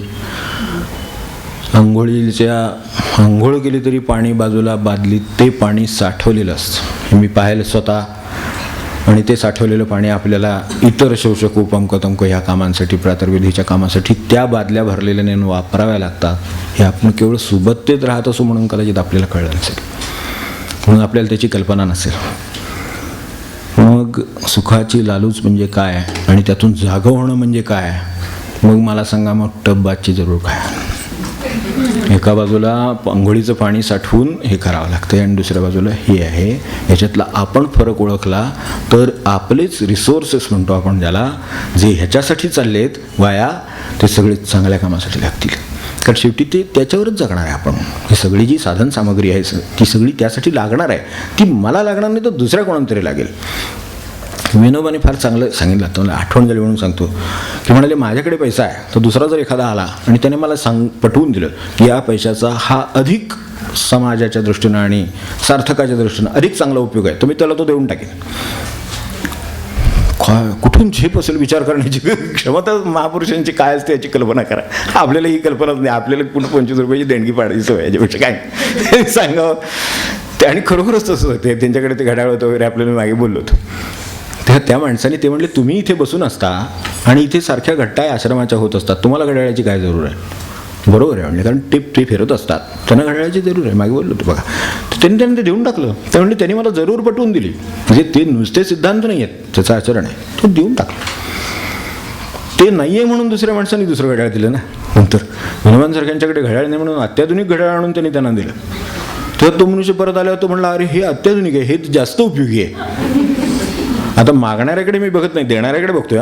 आंघोळ केली तरी पाणी बाजूला बादलीत ते पाणी साठवलेलं असतं. हे मी पाहिलं स्वतः. आणि ते साठवलेलं पाणी आपल्याला इतर शोषक उपमकतंक ह्या कामांसाठी, प्रातर्विधीच्या कामासाठी त्या बादल्या भरलेल्या नेऊन वापराव्या लागतात. हे आपण केवळ सुबत्तेत राहत असो म्हणून कदाचित आपल्याला कळलं नसेल, म्हणून आपल्याला त्याची कल्पना नसेल. मग सुखाची लालूच म्हणजे काय आणि त्यातून जागं होणं म्हणजे काय? मग मला सांगा, मग टब्बाची जरूर काय? एका बाजूला अंघोळीचं पाणी साठवून हे करावं लागतं आणि दुसऱ्या बाजूला हे आहे. ह्याच्यातला आपण फरक ओळखला तर आपलेच रिसोर्सेस म्हणतो आपण ज्याला, जे ह्याच्यासाठी चाललेत वाया, ते सगळे चांगल्या कामासाठी लागतील. कारण शेवटी ते त्याच्यावरच जगणार आहे आपण. ही सगळी जी साधन सामग्री आहे ती सगळी त्यासाठी लागणार आहे. ती मला लागणार नाही तर दुसऱ्या कोणाला तरी लागेल. विनोबाने फार चांगलं सांगितलं, तर मला आठवण झाली म्हणून सांगतो की म्हणाले, माझ्याकडे पैसा आहे तर दुसरा जर एखादा आला आणि त्याने मला पटवून दिलं की या पैशाचा हा अधिक समाजाच्या दृष्टीनं आणि सार्थकाच्या दृष्टीनं अधिक चांगला उपयोग आहे, तर मी त्याला तो देऊन टाकेन. कुठून झेप असेल विचार करण्याची क्षमता महापुरुषांची काय असते याची कल्पना करा. आपल्याला ही कल्पनाच नाही. आपल्याला पुढे 25 रुपयाची देणगी पाडायची सोय याच्यापेक्षा काय सांगावं. ते आणि खरोखरच तसं होते. त्यांच्याकडे ते घड्याळ होतं वगैरे, आपल्याला मागे बोललो होतो. त्या माणसाने ते म्हणले, तुम्ही इथे बसून असता आणि इथे सारख्या घट्टाय आश्रमाच्या होत असतात, तुम्हाला घड्याळाची काय जरूर आहे? बरोबर आहे म्हणले, कारण ते फिरत असतात, त्यांना घड्याळाची जरूर आहे. मागे बोललो होतो बघा. तर त्यांनी ते देऊन टाकलं. ते म्हणले, त्यांनी मला जरूर पटवून दिली. म्हणजे ते नुसते सिद्धांत नाही आहेत, त्याचं आचरण आहे. तो देऊन टाकलं. ते नाही आहे म्हणून दुसऱ्या माणसांनी दुसरं घड्याळ दिलं ना. नंतर विनोबांसारख्यांच्याकडे घड्याळ नाही म्हणून अत्याधुनिक घड्याळ आणून त्यांनी त्यांना दिलं. तेव्हा तो मनुष्य परत आल्यावर तो म्हणला, अरे हे अत्याधुनिक आहे, हे जास्त उपयोगी आहे. आता मागणाऱ्याकडे मी बघत नाही, देणाऱ्याकडे बघतोय.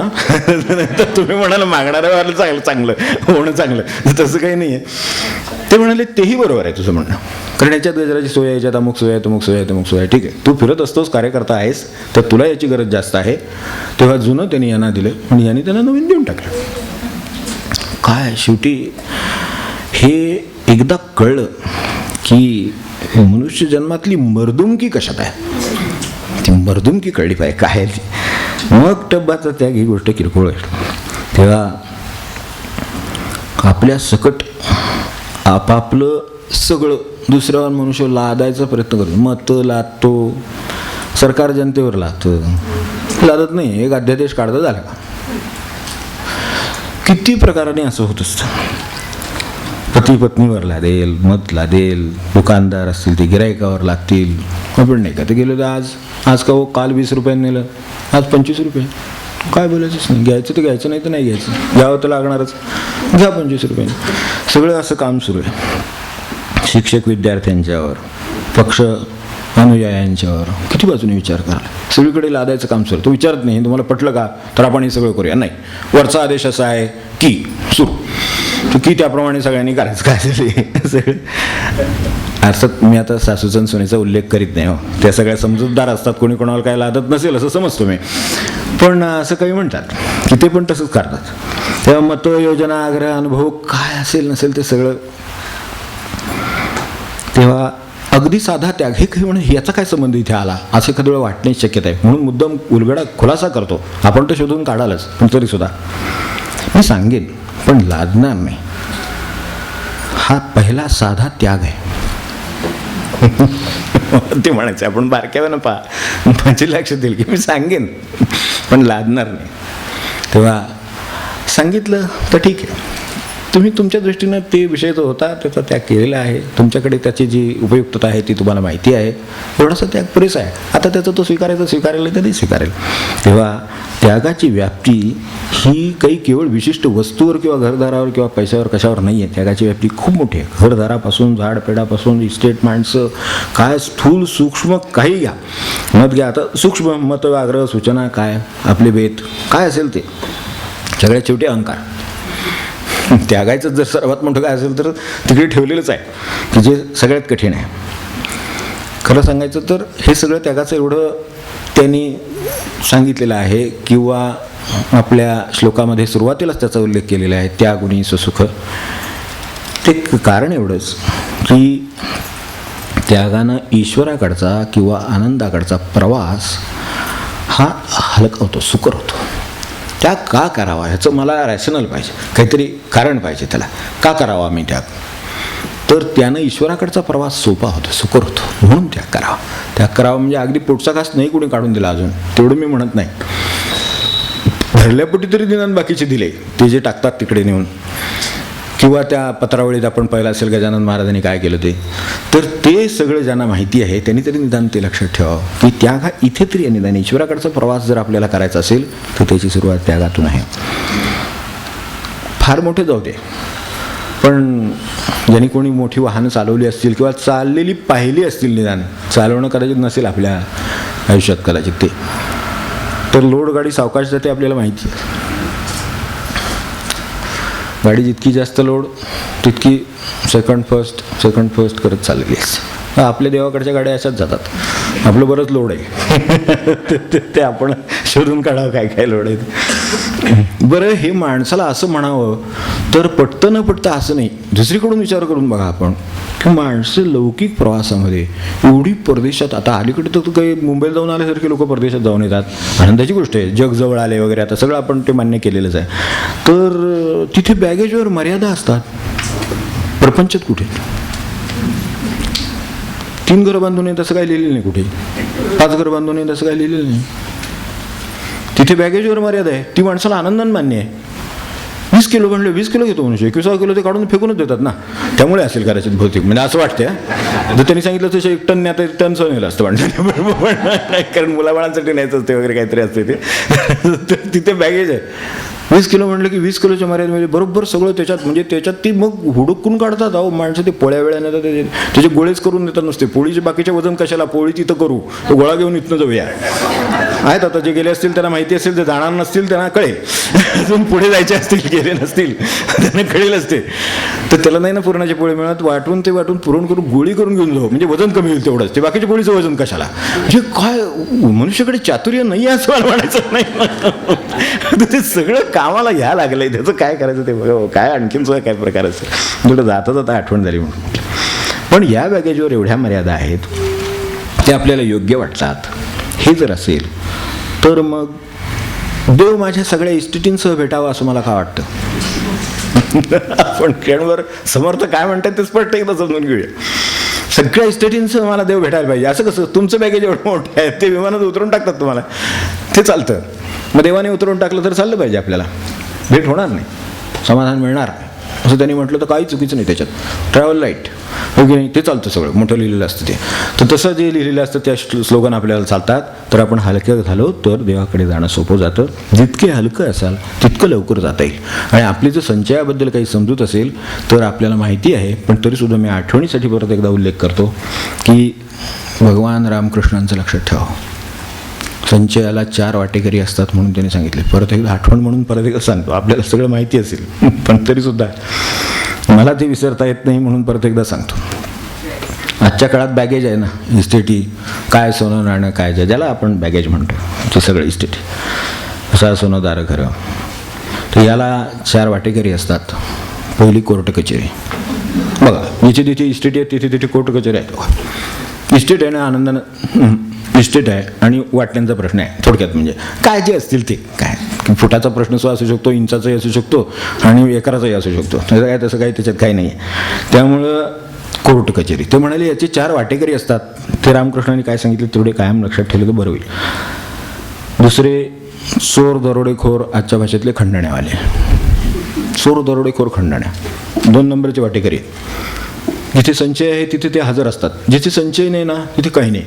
तर तुम्ही म्हणाला मागणाऱ्याला चांगलं होणं चांगलं, तसं काही नाही आहे. ते म्हणाले, तेही बरोबर आहे तुझं म्हणणं, कारण याच्यात गजराची सोय आहे, याच्यात अमुक सोय आहे, तमुक सोय आहे, तमुक सोय आहे. ठीक आहे, तू फिरत असतोस, कार्यकर्ता आहेस, तर तुला याची गरज जास्त आहे. तेव्हा जुनं त्यांनी यांना दिलं आणि यांनी त्यांना नवीन देऊन टाकलं. काय शेवटी हे एकदा कळलं की मनुष्य जन्मातली मर्दुमकी कशात आहे, ती मर्दुमकी कळली पाहिजे काय ती. मग टब्बाचा त्याग ही गोष्ट किरकोळ आहे. तेव्हा आपल्या सकट आपापलं सगळं दुसऱ्यावर मनुष्य लादायचा प्रयत्न करतो. मतं लादतो, सरकार जनतेवर लादतं, लादत नाही. एक अध्यादेश काढता झाला का? किती प्रकाराने असं होत असतं. पती पत्नीवर लादेल, मत लादेल, दुकानदार असतील ते गिरायकावर लागतील. आपण नाही का ते गेलो तर आज का हो, काल 20 रुपयांनी नेलं, आज 25 रुपये. काय बोलायचंच नाही. घ्यायचं तर घ्यायचं, नाही तर नाही घ्यायचं. घ्यावं तर लागणारच, घ्या 25 रुपये. सगळं असं काम सुरू आहे. शिक्षक विद्यार्थ्यांच्यावर, पक्ष अनुयायांच्यावर किती बाजूने विचार करा. सगळीकडे लादायचं काम सुरू. तो विचारत नाही तुम्हाला पटलं का, तर आपण हे सगळं करूया. नाही, वरचा आदेश असा आहे की सुरू, की त्याप्रमाणे सगळ्यांनी करायचं. काय सगळं अर्थात मी आता सासूचा सुनेचा उल्लेख करीत नाही हो, त्या सगळ्या समजूतदार असतात, कोणी कोणाला काय लादत नसेल असं समजतो मी. पण असं काही म्हणतात की ते पण तसंच करतात. तेव्हा मतं, योजना, आग्रह, अनुभव काय असेल नसेल ते सगळं. तेव्हा अगदी साधा त्याग, हे काही म्हणून याचा काय संबंध इथे आला असं एखाद्या वेळा वाटण्याची शक्यता आहे. म्हणून मुद्दाम उलगडा खुलासा करतो. आपण तर शोधून काढालच, पण तरीसुद्धा मी सांगेन, पण लादणार नाही. हा पहिला साधा त्याग आहे. ते म्हणायचं आपण बारक्यावर पहा, म्हणजे लक्षात येईल की मी सांगेन पण लादणार नाही. तेव्हा सांगितलं तर ठीक आहे, तुम्ही तुमच्या दृष्टीनं ते विषय जो होता त्याचा त्याग केलेला आहे. तुमच्याकडे त्याची जी उपयुक्तता आहे ती तुम्हाला माहिती आहे. एवढासा त्याग पुरेसा आहे. आता त्याचा तो स्वीकारेल तर नाही स्वीकारेल. तेव्हा त्यागाची व्याप्ती ही काही केवळ विशिष्ट वस्तूवर किंवा घरदारावर किंवा पैशावर कशावर नाही आहे. त्यागाची व्याप्ती खूप मोठी आहे. घरदारापासून, झाडपेडापासून, इस्टेट, माणसं, काय स्थूल सूक्ष्म काही घ्या, मत घ्या. आता सूक्ष्म मत, आग्रह, सूचना, काय आपले बेत काय असेल ते सगळ्यात शेवटी अहंकार. त्यागायचं जर सर्वात मोठं काय असेल तर तिकडे ठेवलेलंच आहे की जे सगळ्यात कठीण आहे. खरं सांगायचं तर हे सगळं त्यागाचं एवढं त्यांनी सांगितलेलं आहे किंवा आपल्या श्लोकामध्ये सुरुवातीलाच त्याचा उल्लेख केलेला आहे, त्यागुणी सुख. ते कारण एवढंच की त्यागानं ईश्वराकडचा किंवा आनंदाकडचा प्रवास हा हलका होतो, सुकर होतो. त्याग का करावा ह्याचं मला रॅशनल पाहिजे, काहीतरी कारण पाहिजे त्याला, का करावा मी त्याग. तर त्यानं ईश्वराकडचा प्रवास सोपा होतो, सुकर होतो, म्हणून त्याग करावा. त्याग करावा म्हणजे अगदी पोटचा घास नाही कोणी काढून दिला अजून, तेवढं मी म्हणत नाही. भरल्यापोटी तरी निदान बाकीचे दिले, ते जे टाकतात तिकडे नेऊन. किंवा त्या पत्रावळीत आपण पाहिलं असेल गजानन महाराजांनी काय केलं ते, तर ते सगळं ज्यांना माहिती आहे त्यांनी तरी निदान ते लक्षात ठेवावं की त्याग हा इथे तरी आहे. निदान ईश्वराकडचा प्रवास जर आपल्याला करायचा असेल तर त्याची सुरुवात त्यागातून आहे. फार मोठे जाऊ दे, पण ज्यांनी कोणी मोठी वाहनं चालवली असतील किंवा चाललेली पाहिली असतील, निदान चालवणं कदाचित नसेल आपल्या आयुष्यात कदाचित ते, तर लोड गाडी सावकाश जाते आपल्याला माहिती आहे. गाडी जितकी जास्त लोड तितकी सेकंड फर्स्ट करत चाललेली असते. आपल्या देवाकडच्या गाड्या अशाच जातात, आपलं बरंच लोड आहे ते आपण शोधून काढावं काय काय लोड आहे. बरं, हे माणसाला असं म्हणावं तर पटतं न पटतं असं नाही. दुसरीकडून विचार करून बघा आपण की माणसं लौकिक प्रवासामध्ये एवढी परदेशात, आता अलीकडे तर काही मुंबईला जाऊन आल्यासारखे लोक परदेशात जाऊन येतात, आनंदाची गोष्ट आहे, जग जवळ आले वगैरे, आता सगळं आपण ते मान्य केलेलंच आहे. तर तिथे बॅगेजवर मर्यादा असतात. प्रपंचात कुठे 3 घरं बांधून नये तसं काही लिहिलेलं नाही, कुठे 5 घरं बांधून नये तसं काही लिहिलेलं नाही. तिथे बॅगेजवर मर्यादा आहे, ती माणसाला आनंदाने मान्य आहे. 20 किलो म्हणलं 20 किलो घेतो मनुष्य, 21 किलो ते काढून फेकूनच देतात ना, त्यामुळे असेल कदाचित भौतिक, म्हणजे असं वाटतं. जर त्यांनी सांगितलं तसं 1 टन न्या तर 1 टन सहन नेलं असतं वाटतं, कारण मुलाबाळांसाठी न्यायचं असते वगैरे काहीतरी असते ते. तिथे बॅगेज आहे. 20 किलो म्हटलं की 20 किलोच्या मर्यादेमध्ये बरोबर सगळं त्याच्यात, म्हणजे त्याच्यात ती मग हुडकून काढतात. अहो माणसं ते पोळ्या वेळा नेतात, त्याचे गोळेच करून देतात नुसते. पोळीचे बाकीचे वजन कशाला, पोळी तिथं करू, तो गोळा घेऊन इथनं जाऊया. आहेत आता जे गेले असतील त्यांना माहिती असेल, जे जाणार नसतील त्यांना कळेल, अजून पुढे जायचे असतील गेले नसतील त्यांना कळेल असते. तर त्याला नाही ना पुरणाचे पोळे मिळत, वाटून पुरण करून गोळी करून घेऊन जाऊ, म्हणजे वजन कमी होईल तेवढंच. ते बाकीच्या पोळीचं वजन कशाला, म्हणजे काय मनुष्याकडे चातुर्य नाही आहे असं मला म्हणायचं नाही. ते सगळं कामाला घ्या लागलंय, त्याचं काय करायचं ते बघा. काय आणखीन सुद्धा काय प्रकार असेल, थोडं जाता आठवण झाली म्हणून. पण या बॅगेजवर एवढ्या मर्यादा आहेत, ते आपल्याला योग्य वाटतात. हे जर असेल तर मग देव माझ्या सगळ्या इस्टेटींसह भेटावं असं मला काय वाटतं. आपण क्षणभर समर्थ काय म्हणतात ते स्पष्ट एकदा समजून घेऊया. सगळ्या इस्टेटींसह मला देव भेटायला पाहिजे. असं कसं, तुमचं बॅगेज एवढं मोठं आहे, ते विमानात उतरून टाकतात तुम्हाला, ते चालतं. मग देवाने उतरून टाकलं तर चाललं पाहिजे, आपल्याला भेट होणार नाही, समाधान मिळणार असं त्यांनी म्हटलं तर काही चुकीचं नाही त्याच्यात. ट्रॅव्हल लाईट हो की नाही, ते चालतं सगळं, मोठं लिहिलेलं असतं ते. तर तसं जे लिहिलेलं असतं त्या स्लोगन आपल्याला चालतात. तर आपण हलक्यात झालो तर देवाकडे जाणं सोपं जातं. जितके हलकं असाल तितकं लवकर जाता येईल. आणि आपली जर संचयाबद्दल काही समजूत असेल तर आपल्याला माहिती आहे, पण तरीसुद्धा मी आठवणीसाठी परत एकदा उल्लेख करतो की भगवान रामकृष्णांचं लक्षात ठेवा. संचयाला 4 वाटेकरी असतात म्हणून त्यांनी सांगितले. परत एकदा आठवण म्हणून परत एकदा सांगतो, आपल्याला सगळं माहिती असेल पण तरीसुद्धा मला ते विसरता येत नाही म्हणून परत एकदा सांगतो. आजच्या काळात बॅगेज आहे ना, इस्टेटी काय, सोनं नाणं काय, ज्याला आपण बॅगेज म्हणतो ते सगळं इस्टेटी, असा सोनं दारं खरं. तर याला 4 वाटेकरी असतात. पहिली कोर्ट कचेरी. बघा, जिथे तिथे इस्टेटी आहे तिथे तिथे कोर्ट कचेरी आहेत. बघा, इस्टेट आहे ना, आनंदानं इस्टेट आहे आणि वाटण्यांचा प्रश्न आहे. थोडक्यात म्हणजे काय जे असतील ते, काय फुटाचा प्रश्न सुद्धा असू शकतो, इंचाचाही असू शकतो आणि एकराचाही असू शकतो. त्याचं काय तसं काही त्याच्यात काही नाही आहे. त्यामुळं कोर्ट कचेरी. ते म्हणाले याचे 4 वाटेकरी असतात. ते रामकृष्णाने काय सांगितले तेवढे कायम लक्षात ठेवले तर बरं होईल. दुसरे चोर दरोडेखोर, आजच्या भाषेतले खंडण्यावाले. चोर दरोडेखोर खंडण्या 2 नंबरचे वाटेकरी. जिथे संचय आहे तिथे ते हजर असतात, जिथे संचय नाही ना तिथे काही नाही.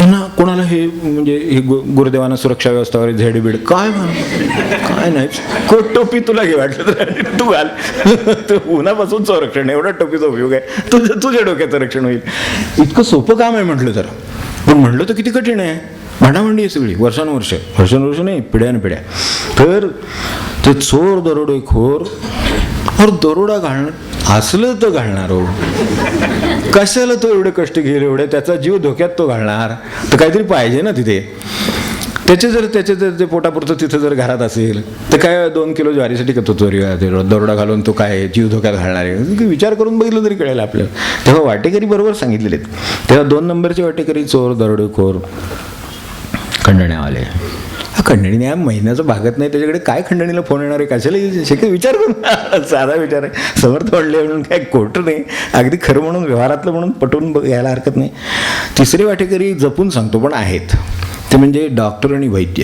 यांना कोणाला हे म्हणजे हे गुरुदेवांना सुरक्षा व्यवस्थावर झेडबीड काय काय नाही. कोट टोपी तुला घे वाटलं तर तू घाल, तू उन्हापासून संरक्षण, एवढा टोपीचा उपयोग आहे, तुझ्या डोक्याचं रक्षण होईल. इतकं सोपं काम आहे म्हटलं तर, पण म्हटलं तर किती कठीण आहे. भांडाभांडी आहे सगळी, वर्षानुवर्ष नाही, पिढ्यानपिढ्या. तर ते चोर दरोडेखोर और दरोडा घालणार असलं तर घालणार हो, कशाला तो एवढे कष्ट घेईल, एवढे त्याचा जीव धोक्यात तो घालणार, तर काहीतरी पाहिजे ना तिथे. त्याचे जर ते पोटापुरतं तिथं जर घरात असेल तर काय 2 किलो ज्वारीसाठी करतो चोरी दरोडा घालून तो काय जीव धोक्यात घालणार आहे. विचार करून बघितलं तरी कळेल आपल्याला. तेव्हा वाटेकरी बरोबर सांगितलेले आहेत. तेव्हा 2 नंबरचे वाटेकरी चोर, दरोडेखोर, खंडण्यावाले. हा खंडणी या महिन्याचं भागत नाही, त्याच्याकडे काय खंडणीला फोन येणार आहे, कशाला शक्य विचार करून साधा विचार आहे. समर्थ वाढले म्हणून काय खोटं नाही, अगदी खरं म्हणून व्यवहारातलं म्हणून पटवून घ्यायला हरकत नाही. तिसरे वाटेकरी जपून सांगतो पण आहेत, ते म्हणजे डॉक्टर आणि वैद्य.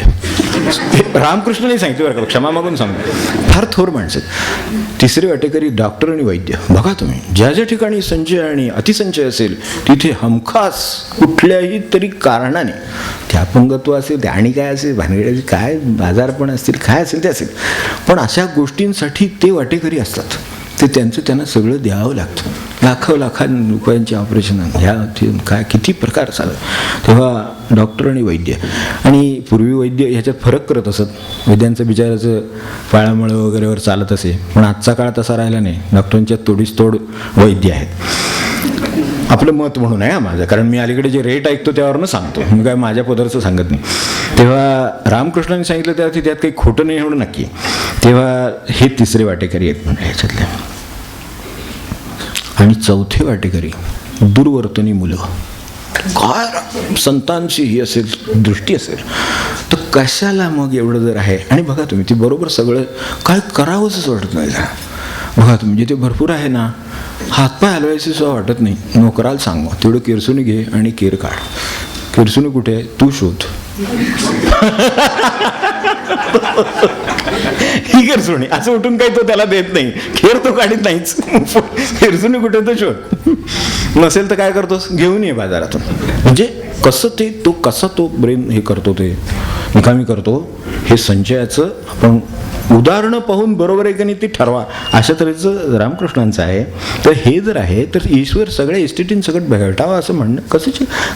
रामकृष्णाने सांगितलं बरं का, क्षमा मागून सांगतो, फार थोर माणसं. तिसरे वाटेकरी डॉक्टर आणि वैद्य. बघा तुम्ही, ज्या ज्या ठिकाणी संचय आणि अतिसंचय असेल तिथे हमखास कुठल्याही तरी कारणाने ते अपंगत्व असेल, ते आणि काय असेल, भानगड्याचे काय आजारपण असतील, काय असेल ते असेल, पण अशा गोष्टींसाठी ते वाटेकरी असतात. ते त्यांना सगळं द्यावं लागतं. लाखां रुपयांची ऑपरेशन ह्या काय किती प्रकार चालत. तेव्हा डॉक्टर आणि वैद्य. आणि पूर्वी वैद्य ह्याच्यात फरक करत असत. वैद्यांचं बिचाराचं पाळामळं वगैरेवर चालत असे, पण आजचा काळ तसा राहिला नाही. डॉक्टरांच्या तोडीस तोड वैद्य आहेत. आपलं मत म्हणून आहे माझं, कारण मी अलीकडे जे रेट ऐकतो त्यावरनं सांगतो, मी काय माझ्या पदरचं सांगत नाही. तेव्हा रामकृष्णाने सांगितलं त्यात काही खोटं नाही एवढं नक्की. तेव्हा हे तिसरे वाटेकरी आहेत म्हणजे ह्याच्यातले. आणि चौथे वाटेकरी दुर्वर्तनी मुलं. काय संतांची ही असेल दृष्टी असेल तर कशाला मग एवढं जर आहे. आणि बघा तुम्ही, ते बरोबर सगळं काय करावंच वाटत नाही. बघा तुम्ही, जिथे भरपूर आहे ना, हातपाय हलवायचे सुद्धा वाटत नाही. नोकराला सांगू तेवढं किरसुनी घे आणि केर काढ. किरसुनी कुठे आहे तू शोध. ही किरसुनी असं उठून काही तो त्याला देत नाही, खेर तो काढीत नाहीच. किरसुनी कुठे तर शोध. नसेल तर काय करतोस, घेऊन ये बाजारातून. म्हणजे कसा तो ब्रेन हे करतो, ते निकामी करतो. हे संचयाचं आपण उदाहरणं पाहून बरोबर आहे की नाही ती ठरवा, अशा तऱ्हेचं रामकृष्णांचं आहे. तर हे जर आहे तर ईश्वर सगळ्या इस्टेटीन सगळं भेटावं असं म्हणणं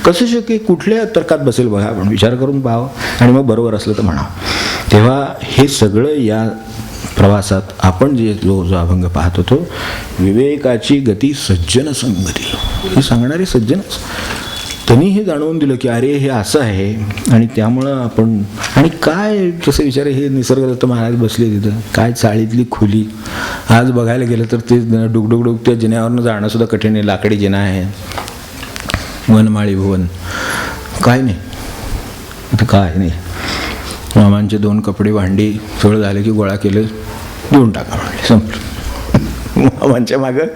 कसं शक्य, कुठल्या तर्कात बसेल बघा. आपण विचार करून पाहावं आणि मग बरोबर असलं तर म्हणावं. तेव्हा हे सगळं या प्रवासात आपण जो अभंग पाहत होतो, विवेकाची गती सज्जन संगती, हे सांगणारे सज्जनच. त्यांनी हे जाणवून दिलं की अरे हे असं आहे. आणि त्यामुळं आपण आणि काय तसं विचार, हे निसर्गदत्त महाराज बसले तिथं, काय चाळीतली खोली. आज बघायला गेलं तर ते डुकडुकडुक त्या जिन्यावरनं जाणं सुद्धा कठीण आहे. लाकडी जिना आहे, वनमाळी भुवन, काय नाही आता, काय नाही. मामांचे 2 कपडे भांडी सगळं झालं की गोळा केलं, देऊन टाका म्हणले, संपलं. मामांच्या मागं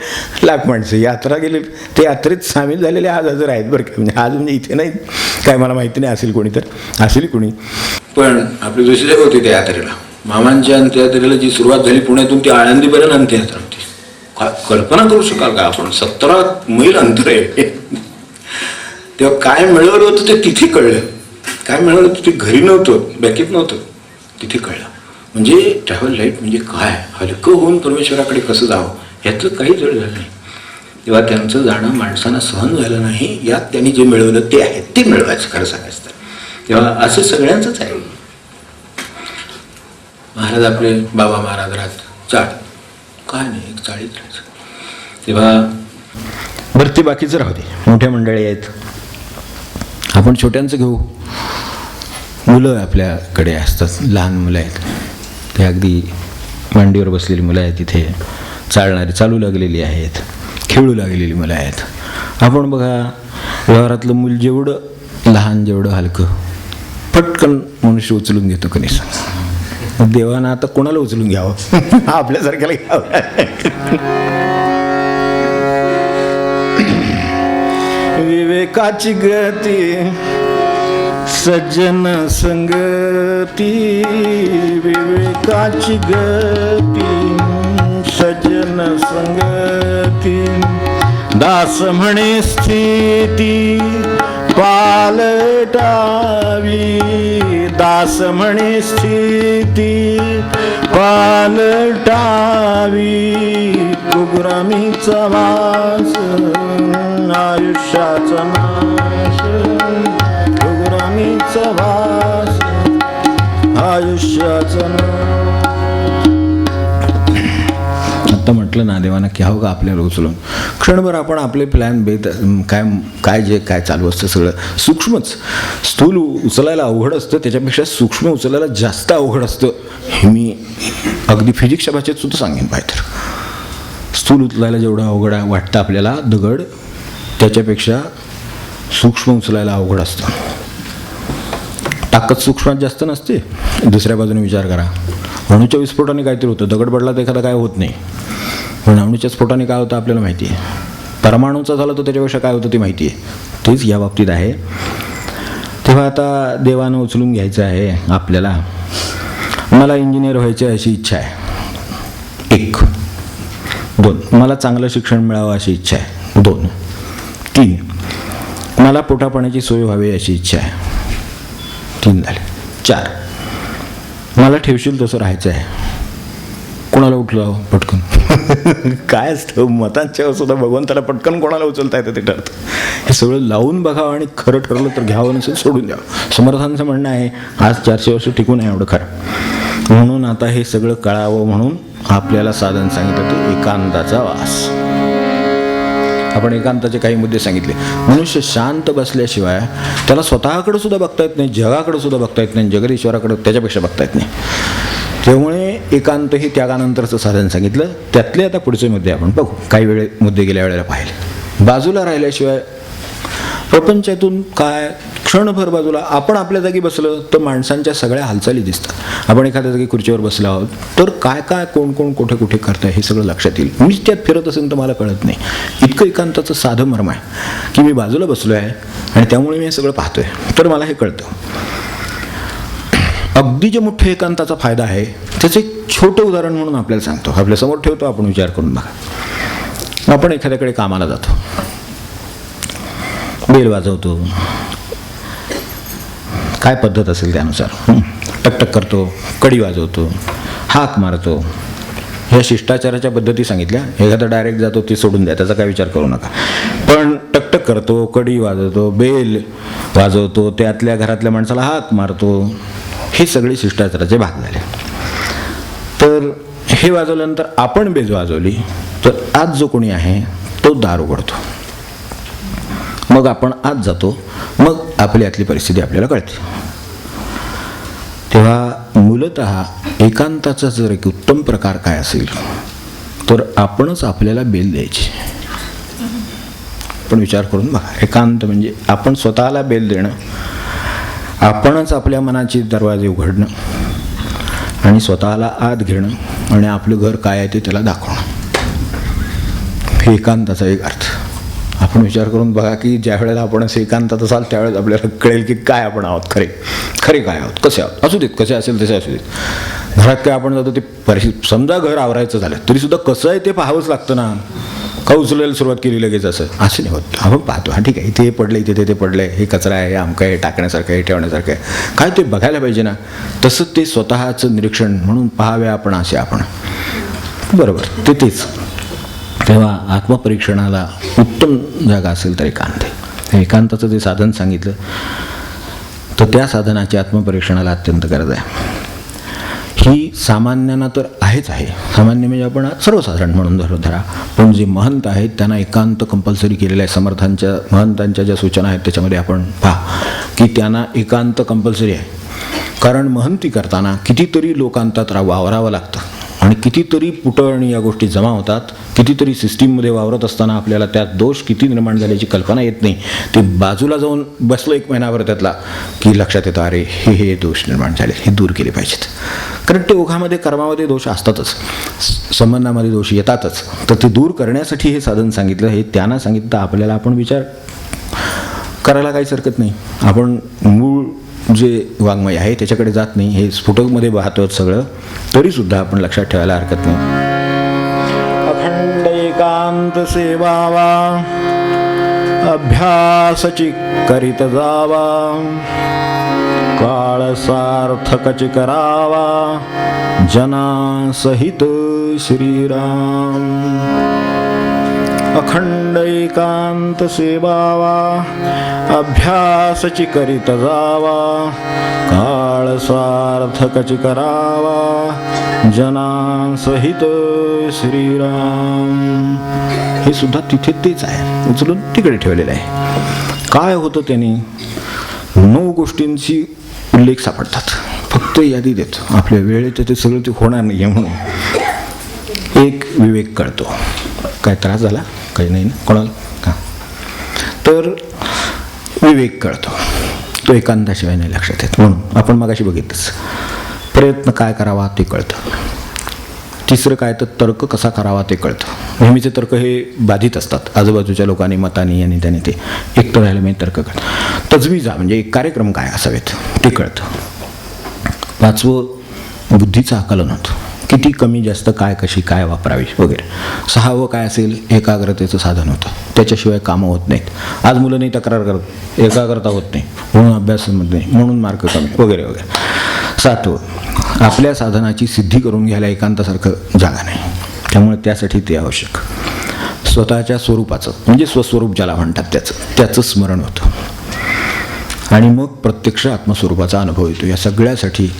लाख माणसं यात्रा गेली, ते यात्रेत सामील झालेले आज हजर आहेत बरं का. म्हणजे आज म्हणजे इथे नाही काय मला माहिती नाही, असेल कोणी तर असेल कोणी. पण आपले दुसरे होते त्या यात्रेला, मामांच्या अंत्ययात्रेला जी सुरुवात झाली पुण्यातून ती आळंदीपर्यंत अंत्ययात्रा होती. कल्पना करू शकाल का आपण, 17 मैल अंतर आहे. तेव्हा काय मिळवलं होतं ते तिथे कळलं. काय मिळवलं होतं ते घरी नव्हतं, बॅकेत नव्हतं, तिथे कळलं. म्हणजे ट्रॅव्हल लाईट म्हणजे काय, हलकं होऊन परमेश्वराकडे कसं जावं यातलं काही जड झालं नाही. तेव्हा त्यांचं जाणं माणसांना सहन झालं नाही. यात त्यांनी जे मिळवलं ते आहे ते मिळवायचं खरं सांगायचं तर. तेव्हा असं सगळ्यांचंच आहे. महाराज आपले बाबा महाराज राहत चाळ, काय नाही एक चाळीत राहायचं. तेव्हा भरती बाकीचं राहू दे, मोठ्या मंडळी आहेत, आपण छोट्यांचं घेऊ. मुलं आपल्याकडे असतात, लहान मुलं आहेत, ते अगदी मांडीवर बसलेली मुलं आहेत, तिथे चालणारी चालू लागलेली आहेत, खेळू लागलेली मुलं आहेत. आपण बघा व्यवहारातलं मूल जेवढं लहान जेवढं हलकं पटकन मनुष्य उचलून घेतो कधी. देवानं आता कोणाला उचलून घ्यावं, आपल्यासारख्याला घ्यावं. विवेकाची गती सज्जन संगती, विवेकाची गती सज्जन संगती. दास म्हणे स्थिती पालटावी, दास म्हणे स्थिती पालटावी. कुग्रामीचा वास आयुष्याचा नाश, कुग्रामीचा वास आयुष्याचा नाश. आत्ता म्हटलं ना देवानं की हो का आपल्याला उचलून, क्षणभर आपण आपले प्लॅन बेत काय काय जे काय चालू असतं सगळं सूक्ष्मच. स्थूल उचलायला अवघड असतं, त्याच्यापेक्षा सूक्ष्म उचलायला जास्त अवघड असतं. हे मी अगदी फिजिक्सच्या भाषेत सुद्धा सांगेन पाहिजे. स्थूल उचलायला जेवढं अवघड वाटतं आपल्याला दगड, त्याच्यापेक्षा सूक्ष्म उचलायला अवघड असतं. ताकद सूक्ष्मात जास्त नसते. दुसऱ्या बाजूने विचार करा, अणूच्या विस्फोटाने काहीतरी होतं, दगड पडला तर एखादा काय होत नाही, पण अणूच्या स्फोटाने काय होतं आपल्याला माहिती आहे. परमाणूचा झाला तर त्याच्यापेक्षा काय होतं ते माहिती आहे. तेच या बाबतीत आहे. तेव्हा आता देवानं उचलून घ्यायचं आहे आपल्याला. मला इंजिनियर व्हायची अशी इच्छा आहे, 1. 2, मला चांगलं शिक्षण मिळावं अशी इच्छा आहे, 2. 3, मला पोटापाण्याची सोय व्हावी अशी इच्छा आहे, 3 झाले. 4, मला ठेवशील तसं राहायचं आहे. कोणाला उठलं पटकन काय असतं मतांच्या सुद्धा भगवंताला पटकन कोणाला उचलता येतं ते ठरतं. हे सगळं लावून बघावं आणि खरं ठरलं तर घ्यावं, नसेल सोडून द्यावं. समर्थांचं म्हणणं आहे आज 400 वर्ष टिकून आहे एवढं खरं. म्हणून आता हे सगळं कळावं म्हणून आपल्याला साधन सांगितलं ते एकांताचा वास. आपण एकांताचे काही मुद्दे सांगितले. मनुष्य शांत बसल्याशिवाय त्याला स्वतःकडे सुद्धा बघता येत नाही, जगाकडे सुद्धा बघता येत नाही, जगदीश्वराकडे त्याच्यापेक्षा बघता येत नाही. त्यामुळे एकांत हे त्यागानंतरचं साधन सांगितलं. त्यातले आता पुढचे मुद्दे आपण बघू. काही वेळे मुद्दे गेल्या वेळेला पाहिले. बाजूला राहिल्याशिवाय प्रपंचातून काय क्षणभर बाजूला आपण आपल्या जागी बसलं तर माणसांच्या सगळ्या हालचाली दिसतात. आपण एखाद्या जागी खुर्चीवर बसलो आहोत तर काय काय कोण कोण कुठे कुठे करतं हे सगळं लक्षात येईल. मीच त्यात फिरत असेल तर मला कळत नाही. इतकं एकांताचं साधं मर्म आहे की मी बाजूला बसलो आहे आणि त्यामुळे मी हे सगळं पाहतोय तर मला हे कळतं. अगदी जे मोठे एकांताचा फायदा आहे त्याचं एक छोटं उदाहरण म्हणून आपल्याला सांगतो. आपल्यासमोर ठेवतो, आपण विचार करून बघा. आपण एखाद्याकडे कामाला जातो, बेल वाजवतो, काय पद्धत असेल त्यानुसार, टकटक करतो, कडी वाजवतो, हाक मारतो. ह्या शिष्टाचाराच्या पद्धती सांगितल्या. एखादा डायरेक्ट जातो ते सोडून द्या, त्याचा काय विचार करू नका. पण टकटक करतो, कडी वाजवतो, बेल वाजवतो, त्यातल्या घरातल्या माणसाला हाक मारतो, हे सगळे शिष्टाचाराचे भाग झाले. तर हे वाजवल्यानंतर आपण बेल वाजवली तर आज जो कोणी आहे तो दार उघडतो. मग आपण आत जातो, मग आपली आतली परिस्थिती आपल्याला कळते. तेव्हा मूलतः एकांताचा जर एक उत्तम प्रकार काय असेल तर आपणच आपल्याला बेल द्यायची. पण विचार करून बघा, एकांत म्हणजे आपण स्वतःला बेल देणं, आपणच आपल्या मनाचे दरवाजे उघडणं आणि स्वतःला आत घेणं आणि आपलं घर काय आहे ते त्याला दाखवणं. हे एकांताचा एक अर्थ. आपण विचार करून बघा की ज्या वेळेला आपण असं एकांतात असाल त्यावेळेस आपल्याला कळेल की काय आपण आहोत, खरे खरे काय आहोत, कसे आहोत. असू देत, कसे असेल तसे असू देत. घरात काय आपण जातो ते समजा घर आवरायचं झालं तरी सुद्धा कसं आहे ते पाहावंच लागतं ना. का उचलायला सुरुवात केली लगेच असं नाही होत. आपण पाहतो, हा ठीक आहे, इथे हे पडलं, इथे ते पडलंय, हे कचरा आहे, हे आमका आहे, टाकण्यासारखं आहे, ठेवण्यासारखं आहे, काय ते बघायला पाहिजे ना. तसंच ते स्वतःचं निरीक्षण म्हणून पाहावे आपण असे आपण बरोबर ते तेच. तेव्हा आत्मपरीक्षणाला उत्तम जागा असेल तर एकांत आहे. एकांताचं जे साधन सांगितलं तर त्या साधनाची आत्मपरीक्षणाला अत्यंत गरज आहे. ही सामान्यांना तर आहेच आहे. सामान्य म्हणजे आपण सर्वसाधारण म्हणून धरा, पण जे महंत आहेत त्यांना एकांत कंपल्सरी केलेलं आहे. महंतांच्या ज्या सूचना आहेत त्याच्यामध्ये आपण पहा की त्यांना एकांत कंपल्सरी आहे. कारण महंती करताना कितीतरी लोकांतात वावरावं लागतं आणि कितीतरी पुटळ या गोष्टी जमा होतात. कितीतरी सिस्टीममध्ये वावरत असताना आपल्याला त्यात दोष किती निर्माण झाल्याची कल्पना येत नाही. ते बाजूला जाऊन बसलं 1 महिनाभर त्यातला की लक्षात येतं अरे हे दोष निर्माण झाले, हे दूर केले पाहिजेत. कारण ते ओघामध्ये कर्मामध्ये दोष असतातच, संबंधामध्ये दोष येतातच. तर ते दूर करण्यासाठी हे साधन सांगितलं. हे त्यांना सांगितलं आपल्याला आपण विचार करायला काहीच हरकत नाही. आपण मूळ जे वाङ्मय आहे त्याच्याकडे जात नाही, हे स्फुटकमध्ये पाहतो सगळं, तरीसुद्धा आपण लक्षात ठेवायला हरकत नाही. अखंड एकांत सेवावा अभ्यासची करीत जावा, काळ सार्थकच करावा जना सहित श्रीराम. अखंड एकांत सेवावा, अभ्यासची करीत जावा, काळ सार्थकची करावा, जनांसहित श्रीराम. हे सुद्धा तिथे तेच आहे, उचलून तिकडे ठेवलेलं आहे. काय होतं त्यांनी? 9 गोष्टींची उल्लेख सापडतात. फक्त यादी देतो, आपल्या वेळेत ते सगळं ते होणार नाही म्हणून. एक, विवेक कळतो. काय त्रास झाला? काही नाही ना कोणाला? का तर विवेक कळतो, तो एकांताशिवाय नाही लक्षात येत. म्हणून आपण मगाशी बघितलंच, प्रयत्न काय करावा ते कळतं. तिसरं काय तर तर्क कसा करावा ते कळतं. नेहमीचे तर्क हे बाधित असतात, आजूबाजूच्या लोकांनी मतानी यांनी त्याने ते एकटं राहिलं म्हणजे तर्क कळतं. तजवीजा म्हणजे एक कार्यक्रम काय असावेत ते कळतं. 5वं, बुद्धीचं आकलन होतं, किती कमी जास्त काय कशी काय वापरावी वगैरे. 6वं काय असेल, एकाग्रतेचं साधन होतं, त्याच्याशिवाय कामं होत नाहीत. आज मुलं नाही तक्रार करत, एकाग्रता होत नाही म्हणून अभ्यास होत नाही, म्हणून मार्क कमी वगैरे वगैरे. 7वं, आपल्या साधनाची सिद्धी करून घ्यायला एकांतासारखं जागा नाही, त्यामुळे त्यासाठी ते आवश्यक. स्वतःच्या स्वरूपाचं म्हणजे स्वस्वरूप ज्याला म्हणतात त्याचं स्मरण होतं, आणि मग प्रत्यक्ष आत्मस्वरूपाचा अनुभव येतो. या सगळ्यासाठी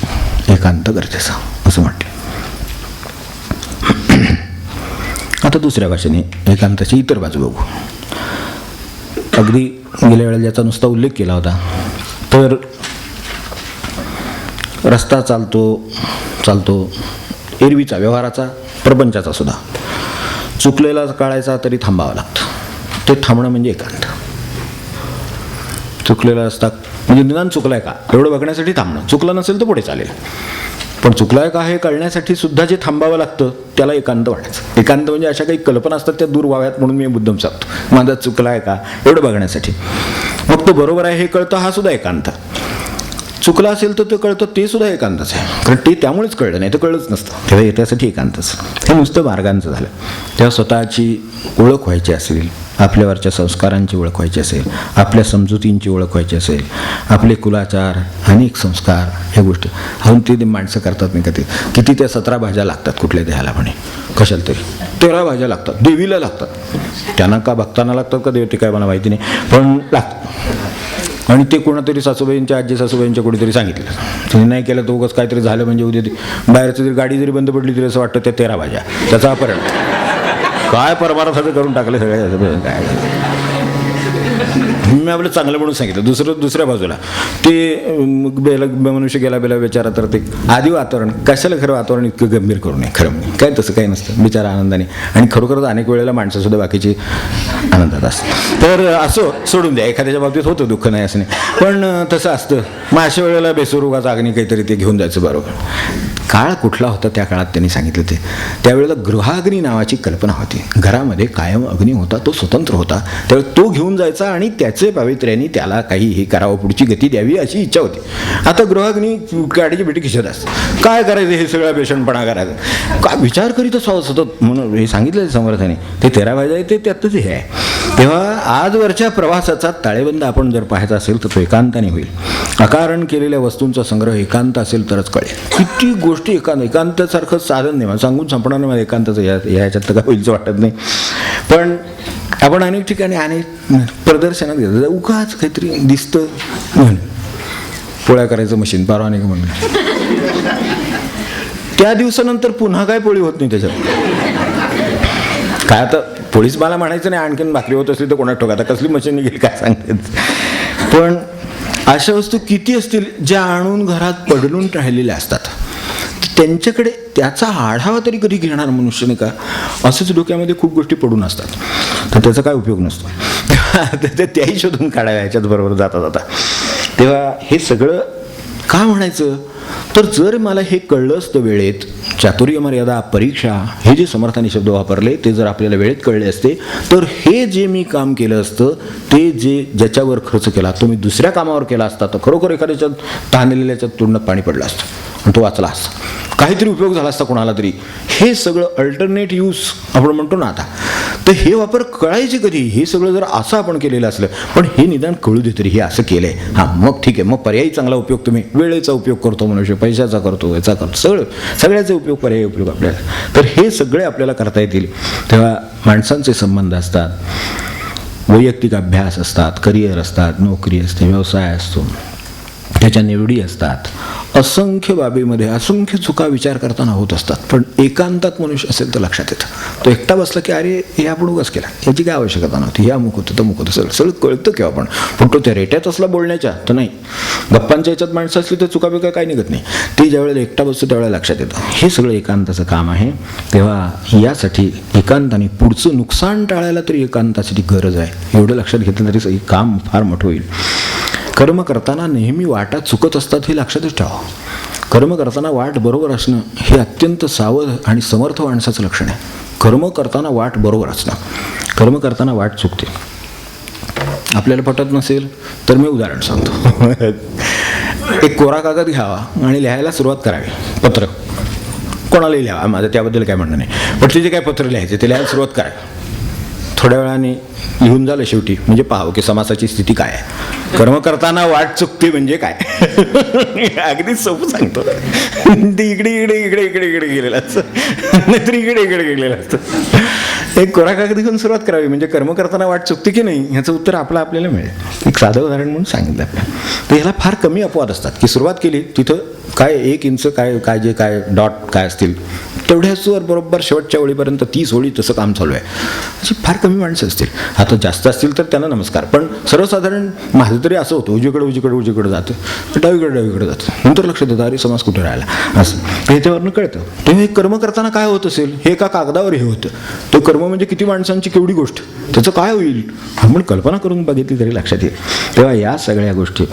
एकांत गरजेचा असं म्हटलं. आता दुसऱ्या भाषेने एकांताची इतर बाजू बघू. अगदी गेल्या वेळेला ज्याचा नुसता उल्लेख केला होता, तर रस्ता चालतो एरवीचा व्यवहाराचा, प्रपंचाचा सुद्धा चुकलेला काढायचा तरी थांबावं लागतं. ते थांबणं म्हणजे एकांत. चुकलेला रस्ता म्हणजे निदान चुकलाय का एवढं बघण्यासाठी थांबणं, चुकलं नसेल तर पुढे चालेल, पण चुकलाय का हे कळण्यासाठी सुद्धा जे थांबावं लागतं त्याला एकांत वाटायचं. एकांत म्हणजे अशा काही कल्पना असतात त्या दूर व्हाव्यात म्हणून मी मुद्दाम सांगतो, माझा चुकलाय का एवढं बघण्यासाठी. मग तो बरोबर आहे हे कळतं, हा सुद्धा एकांत. चुकला असेल तर ते कळतं, ते सुद्धा एकांतच आहे, कारण ते त्यामुळेच कळलं, नाही तर कळलंच नसतं. तेव्हा त्यासाठी एकांतच. हे नुसतं मार्गांचं झालं. तेव्हा स्वतःची ओळख व्हायची असेल, आपल्यावरच्या संस्कारांची ओळख व्हायची असेल, आपल्या समजुतींची ओळख व्हायची असेल, आपले कुलाचार, अनेक संस्कार, ह्या गोष्टी अजून ते माणसं करतात नाही का. ते किती त्या 17 भाज्या लागतात कुठल्या देहाला म्हणे, कशाला तरी 13 भाज्या लागतात, देवीला लागतात. त्यांना का भक्तांना लागतात का देव ते काय मला माहिती नाही, पण लागतात. आणि ते कोणातरी सासूबाईंच्या, आजी सासूबाईंच्या कोणीतरी सांगितलं, तिने नाही केलं तर उगाच काहीतरी झालं म्हणजे उद्या ती बाहेरचं जरी गाडी जरी बंद पडली तरी असं वाटतं त्या 13 भाज्या त्याचा अपहरण. काय परमार्थाचं करून टाकले सगळ्या. काय मी आपलं चांगलं म्हणून सांगितलं. दुसऱ्या बाजूला ते मनुष्य गेला बेला विचारा तर ते आधी वातावरण कशाला खरं वातावरण इतकं गंभीर करू नये. खरं काय तसं काही नसतं, बिचारा आनंदाने. आणि खरोखरच अनेक वेळेला माणसासुद्धा बाकीची आनंदात असतं. तर असं सोडून द्या, एखाद्याच्या बाबतीत होतं दुःख नाही असं नाही, पण तसं असतं. मग अशा वेळेला बेसुरुगाचा अग्नी काहीतरी ते घेऊन जायचं. बरोबर काळ कुठला होता त्या काळात त्यांनी सांगितलं ते. त्यावेळेला गृहाग्नी नावाची कल्पना होती. घरामध्ये कायम अग्नी होता, तो स्वतंत्र होता, त्यावेळी तो घेऊन जायचा आणि त्याचे पावित्र्याने त्याला काही हे करावं, पुढची गती द्यावी अशी इच्छा होती. आता गृहाग्नी गाडीची बेटी खिशात असते, काय करायचं हे सगळं बेशणपणा करायचं का विचार करीत असावं सतत, म्हणून हे सांगितलं समर्थाने. ते 13 भाज्या आहे ते त्यातच हे आहे. तेव्हा आजवरच्या प्रवासाचा ताळेबंद आपण जर पाहायचा असेल तर तो एकांताने होईल. अकारण केलेल्या वस्तूंचा संग्रह एकांत असेल तरच कळेल. किती गोष्टी एकांतासारखं साधन नाही, मला सांगून संपणार नाही. मला एकांताचं ह्याच्यात तर काय होईलचं वाटत नाही. पण आपण अनेक ठिकाणी अनेक प्रदर्शनात घेतो, उगाच काहीतरी दिसतं म्हणून पोळ्या करायचं मशीन परवाने का म्हणून, त्या दिवसानंतर पुन्हा काय पोळी होत नाही त्याच्यात. काय आता पोळीच मला म्हणायचं नाही, आणखीन भाकरी होत असली तर कोणाला ठोका, आता कसली मशीन निघेल काय सांगतात. पण अशा वस्तू किती असतील ज्या आणून घरात पडून राहिलेल्या असतात, त्यांच्याकडे त्याचा आढावा तरी कधी घेणार मनुष्याने का. असंच डोक्यामध्ये खूप गोष्टी पडून असतात, तर त्याचा काय उपयोग नसतो. त्याही शोधून काढाव्या ह्याच्यात बरोबर जाता जाता. तेव्हा हे सगळं का म्हणायचं, तर जर मला हे कळलं असतं वेळेत, चातुर्य मर्यादा परीक्षा हे जे समर्थाने शब्द वापरले ते जर आपल्याला वेळेत कळले असते, तर हे जे मी काम केलं असतं ते ज्याच्यावर खर्च केला तो मी दुसऱ्या कामावर केला असता, तर खरोखर एखाद्याच्या तहानलेल्याच्या तोंडात पाणी पडलं असतं आणि तो वाचला असता, काहीतरी उपयोग झाला असता कोणाला तरी. हे सगळं अल्टरनेट यूज आपण म्हणतो ना आता, तर हे वापर कळायचे कधी. हे सगळं जर असं आपण केलेलं असलं, पण हे निदान कळू दे तरी हे असं केलंय, हां मग ठीक आहे, मग पर्यायी चांगला उपयोग तुम्ही वेळेचा उपयोग करतो मनुष्य, पैशाचा करतो, याचा करतो, सगळ्याचे उपयोग पर्यायी उपयोग आपल्याला. तर हे सगळे आपल्याला करता येतील. तेव्हा माणसांचे संबंध असतात, वैयक्तिक अभ्यास असतात, करिअर असतात, नोकरी असते, व्यवसाय असतो, त्याच्या निवडी असतात, असंख्य बाबीमध्ये असंख्य चुका विचार करताना होत असतात. पण एकांतात मनुष्य असेल तर लक्षात येतं. तो एकटा बसला की अरे हे आपण उगाच केला, याची काय आवश्यकता नव्हती, हे अमुक होतं तमुक होतं, सगळं सगळं कळतं केव्हा पण तो त्या रेट्यात असला बोलण्याच्या तर नाही. गप्पांच्या याच्यात माणसं असली तर चुका बिका काही निघत नाही. ती ज्यावेळेला एकटा बसतो त्यावेळेला लक्षात येतं. हे सगळं एकांताचं काम आहे. तेव्हा यासाठी एकांताने पुढचं नुकसान टाळायला तरी एकांतासाठी गरज आहे. एवढं लक्षात घेतलं तरी काम फार मोठं होईल. कर्म करताना नेहमी वाटा चुकत असतात हे लक्षातच ठेवा. कर्म करताना वाट बरोबर असणं हे अत्यंत सावध आणि समर्थ माणसाचं लक्षण आहे. कर्म करताना वाट बरोबर असणं. कर्म करताना वाट चुकते. आपल्याला पटत नसेल तर मी उदाहरण सांगतो. एक कोरा कागद घ्यावा आणि लिहायला सुरुवात करावी. पत्र कोणालाही लिहावा, माझं त्याबद्दल काय म्हणणं नाही, पण ते जे काय पत्र लिहायचे ते लिहायला सुरुवात करावी. थोड्या वेळाने लिहून झालं शेवटी म्हणजे पाहावं की समासाची स्थिती काय आहे. कर्म करताना वाट चुकते म्हणजे काय. अगदी सोपं सांगतो. ते इकडे इकडे इकडे इकडे इकडे गेलेलं असतं, नाहीतर इकडे इकडे गेलेलं असतं. एक कोरा कागद घेऊन सुरुवात करावी म्हणजे कर्म करताना वाट चुकते की नाही ह्याचं उत्तर आपल्याला मिळेल. एक साधं उदाहरण म्हणून सांगितलं आपल्याला. तर ह्याला फार कमी अपवाद असतात की सुरुवात केली तिथं काय 1 इंच काय जे काय डॉट काय असतील तेवढ्याचवर बरोबर शेवटच्या ओळीपर्यंत 30 ओळी तसं काम चालू आहे. अशी फार कमी माणसं असतील. आता जास्त असतील तर त्यांना नमस्कार. पण सर्वसाधारण माझं तरी असं होतं, उजवीकडे जातं, डावीकडे जातं, नंतर लक्षात येतं अरे समास कुठे राहिला, असं ह्याच्यावरनं कळतं. तेव्हा हे कर्म करताना काय होत असेल हे एका कागदावर हे होतं. तो कर्म म्हणजे किती माणसांची केवढी गोष्ट, त्याचं काय होईल आपण कल्पना करून बघितली तरी लक्षात येईल. तेव्हा या सगळ्या गोष्टी,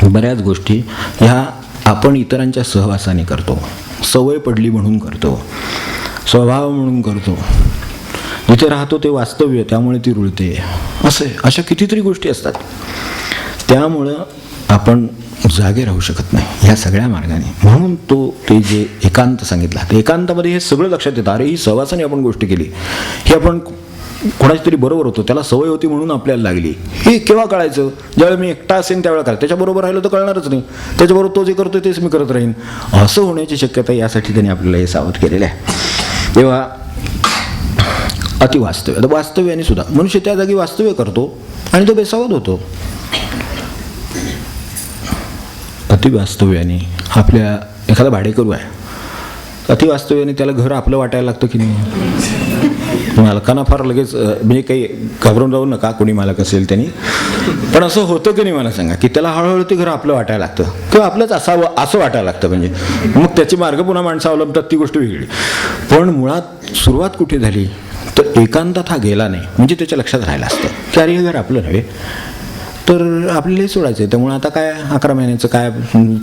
बऱ्याच गोष्टी ह्या आपण इतरांच्या सहवासाने करतो, सवय पडली म्हणून करतो, स्वभाव म्हणून करतो. जिथे राहतो ते वास्तव्य, त्यामुळे ती रुळते. अशा कितीतरी गोष्टी असतात. त्यामुळं आपण जागे राहू शकत नाही ह्या सगळ्या मार्गाने. म्हणून ते जे एकांत सांगितला, ते एकांतामध्ये हे सगळं लक्षात येतं. अरे ही सहवासाने आपण गोष्ट केली, ही आपण कोणाची तरी बरोबर होतो, त्याला सवय होती म्हणून आपल्याला लागली. हे केव्हा कळायचं? ज्यावेळेला मी एकटा असेल त्यावेळेला कळायचं. त्याच्याबरोबर राहिलो तर कळणारच नाही. त्याच्याबरोबर तो जे करतोय तेच मी करत राहीन असं होण्याची शक्यता यासाठी त्यांनी आपल्याला हे सावध केलेलं आहे. तेव्हा अतिवास्तव्य, आता वास्तव्याने सुद्धा मनुष्य त्या जागी वास्तव्य करतो आणि तो बेसावध होतो. अतिवास्तव्याने आपल्या एखादा भाडेकरू आहे, अतिवास्तव्याने त्याला घर आपलं वाटायला लागतं की नाही. मालकांना फार लगेच म्हणजे काही घाबरून जाऊ नका कोणी मालक असेल त्यांनी, पण असं होतं की नाही मला सांगा की त्याला हळूहळू ते घर आपलं वाटायला लागतं किंवा आपलंच असावं असं वाटायला लागतं. म्हणजे मग त्याचे मार्ग पुन्हा माणसं अवलंबतात ती गोष्ट वेगळी. पण मुळात सुरुवात कुठे झाली तर एकांतात हा गेला नाही म्हणजे त्याच्या लक्षात राहिलं असतं की अरे हे घर आपलं नव्हे तर आपल्यालाही सोडायचं आहे. त्यामुळे आता काय 11 महिन्याचं काय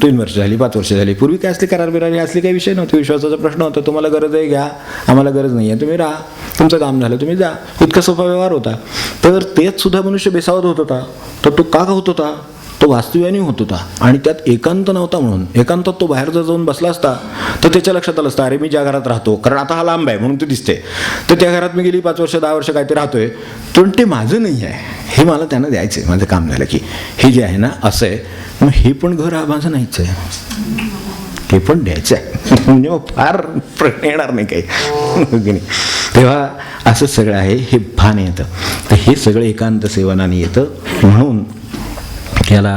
3 वर्ष झाली 5 वर्ष झाली. पूर्वी काय असले करार बिरार असले काही विषय नव्हते. विश्वासाचा प्रश्न होता. तुम्हाला गरज आहे घ्या, आम्हाला गरज नाही आहे तुम्ही राहा, तुमचं काम झालं तुम्ही जा, इतका सोपा व्यवहार होता. तर तेच सुद्धा मनुष्य बेसावध होत होता. तर तो का होत होता? तो वास्तव्याने होत होता आणि त्यात एकांत नव्हता. म्हणून एकांतात तो बाहेर जर जाऊन बसला असता तर त्याच्या लक्षात आलं असतं अरे मी ज्या घरात राहतो, कारण आता हा लांब आहे म्हणून ते दिसते, तर त्या घरात मी गेली 5 वर्ष 10 वर्ष काय ते राहतोय, पण ते माझं नाही आहे, हे मला त्यांना द्यायचं आहे. माझं काम झालं की हे जे आहे ना असं आहे, मग हे पण घर माझं नाहीच आहे, हे पण द्यायचं आहे. म्हणजे मग फार प्रश्न येणार नाही काही. तेव्हा असं सगळं आहे, हे भान येतं. तर हे सगळं एकांत सेवनाने येतं. म्हणून याला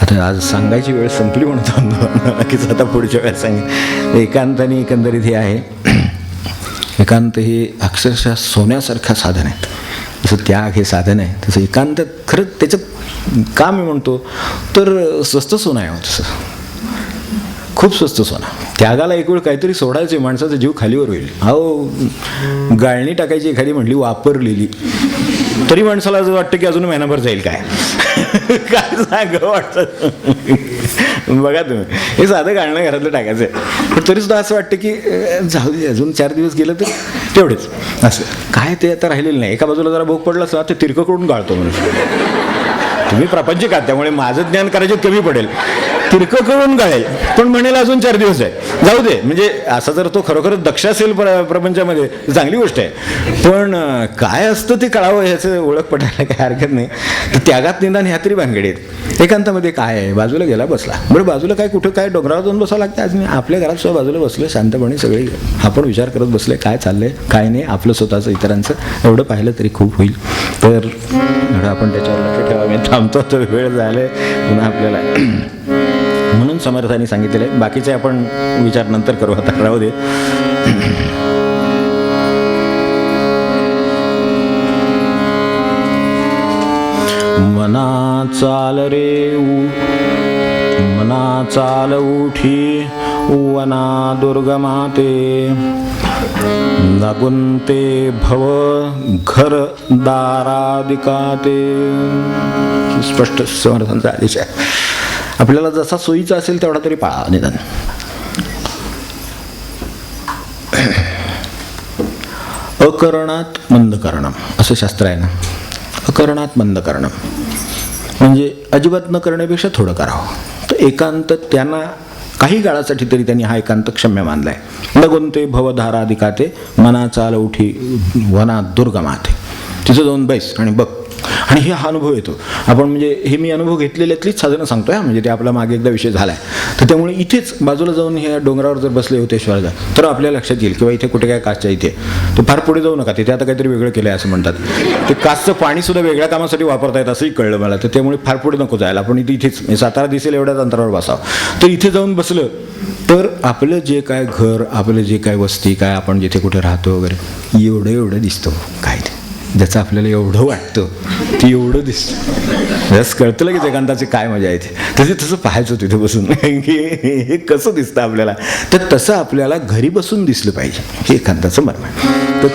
आता आज सांगायची वेळ संपली म्हणतो नक्कीच, आता पुढच्या वेळेस सांगेन. एकांताने एकंदरीत हे आहे, एकांत हे अक्षरशः सोन्यासारखं साधन आहे. जसं त्याग हे साधन आहे तसं एकांत खरंच त्याच्यात का मी म्हणतो तर स्वस्त सोनं आहे. तसं खूप स्वस्त सोना. त्यागाला एक वेळ काहीतरी सोडायचं, माणसाचा जीव खालीवर होईल. अहो गाळणी टाकायची एखादी म्हटली वापरलेली तरी माणसाला असं वाटतं की अजून महिनाभर जाईल काय काय सांग वाटतं. बघा तुम्ही हे साधं गाळणं घरातलं टाकायचं आहे, पण तरीसुद्धा असं वाटतं की जाऊ दे अजून 4 दिवस गेलं तर तेवढेच. असं काय ते आता राहिलेलं नाही. एका बाजूला जरा भोग पडला असं ते तिरकं करून गाळतो म्हणून. तुम्ही प्रापंचिक आहात त्यामुळे माझं ज्ञान करायचं कमी पडेल, तिरकं करून कळेल, पण म्हणेल अजून 4 दिवस आहे, जाऊ दे. म्हणजे असा जर तो खरोखरच दक्ष असेल प्रपंचामध्ये चांगली गोष्ट आहे, पण काय असतं ते कळावं ह्याचं ओळख पटायला काही हरकत नाही. तर त्यागात निदान ह्या तरी भानगडीत. एकांतामध्ये काय आहे, बाजूला गेला बसला, बरं बाजूला काय कुठं काय डोंगरावर जाऊन बसावं लागतं. आज मी आपल्या घरात सुद्धा बाजूला बसलो शांतपणे, सगळे आपण विचार करत बसले काय चाललंय काय नाही, आपलं स्वतःचं इतरांचं एवढं पाहिलं तरी खूप होईल. तर आपण त्याच्यावर लक्ष ठेवा. मी थांबतो, तर वेळ झालाय पुन्हा आपल्याला. म्हणून समर्थांनी सांगितलेलं आहे. बाकीचे आपण विचार नंतर करू, आता राहू दे. मना चाल रे मना चाल उठी वना दुर्गमाते, लागुंते भव घर दारादिकाते. स्पष्ट समर्थांचा आदेश आहे. आपल्याला जसा सोयीचा असेल तेवढा तरी पाळा निदान. अकरणात मंद करणं असं शास्त्र आहे ना. अकरणात मंद करणं म्हणजे अजिबात न करण्यापेक्षा थोडं करावं. तर एकांत त्यांना काही काळासाठी तरी त्यांनी हा एकांत क्षम्य मानलाय. लगोंते भवधाराधिकाते मना चाल उठी वना दुर्गमाते. तिथं जाऊन बैस आणि बघ. आणि हा अनुभव येतो. आपण म्हणजे हे मी अनुभव घेतलेल्यातलीच साधनं सांगतोय, म्हणजे ते आपला मागे एकदा विषय झालाय. तर त्यामुळे इथेच बाजूला जाऊन ह्या डोंगरावर जर बसले होतेश्वरला, तर आपल्या लक्षात येईल किंवा इथे कुठे काय कासच्या इथे, तर फार पुढे जाऊ नका, तिथे आता काहीतरी वेगळं केलं आहे असं म्हणतात. ते कासचं पाणी सुद्धा वेगळ्या कामासाठी वापरतायत असंही कळलं मला. तर त्यामुळे फार पुढे नको जायला, आपण इथेच सातारा दिसेल एवढ्याच अंतरावर बसावं. तर इथे जाऊन बसलं तर आपलं जे काय घर, आपलं जे काय वस्ती, काय आपण जिथे कुठे राहतो वगैरे, एवढं दिसतं. काय ते ज्याचं आपल्याला एवढं वाटतं ते एवढं दिसतं. जसं कळतं लगेच एकांताची काय मजा येते. तसं पाहायचं तिथे बसून की हे कसं दिसतं आपल्याला. तर तसं आपल्याला घरी बसून दिसलं पाहिजे, हे एकांताचं मर्म आहे. तर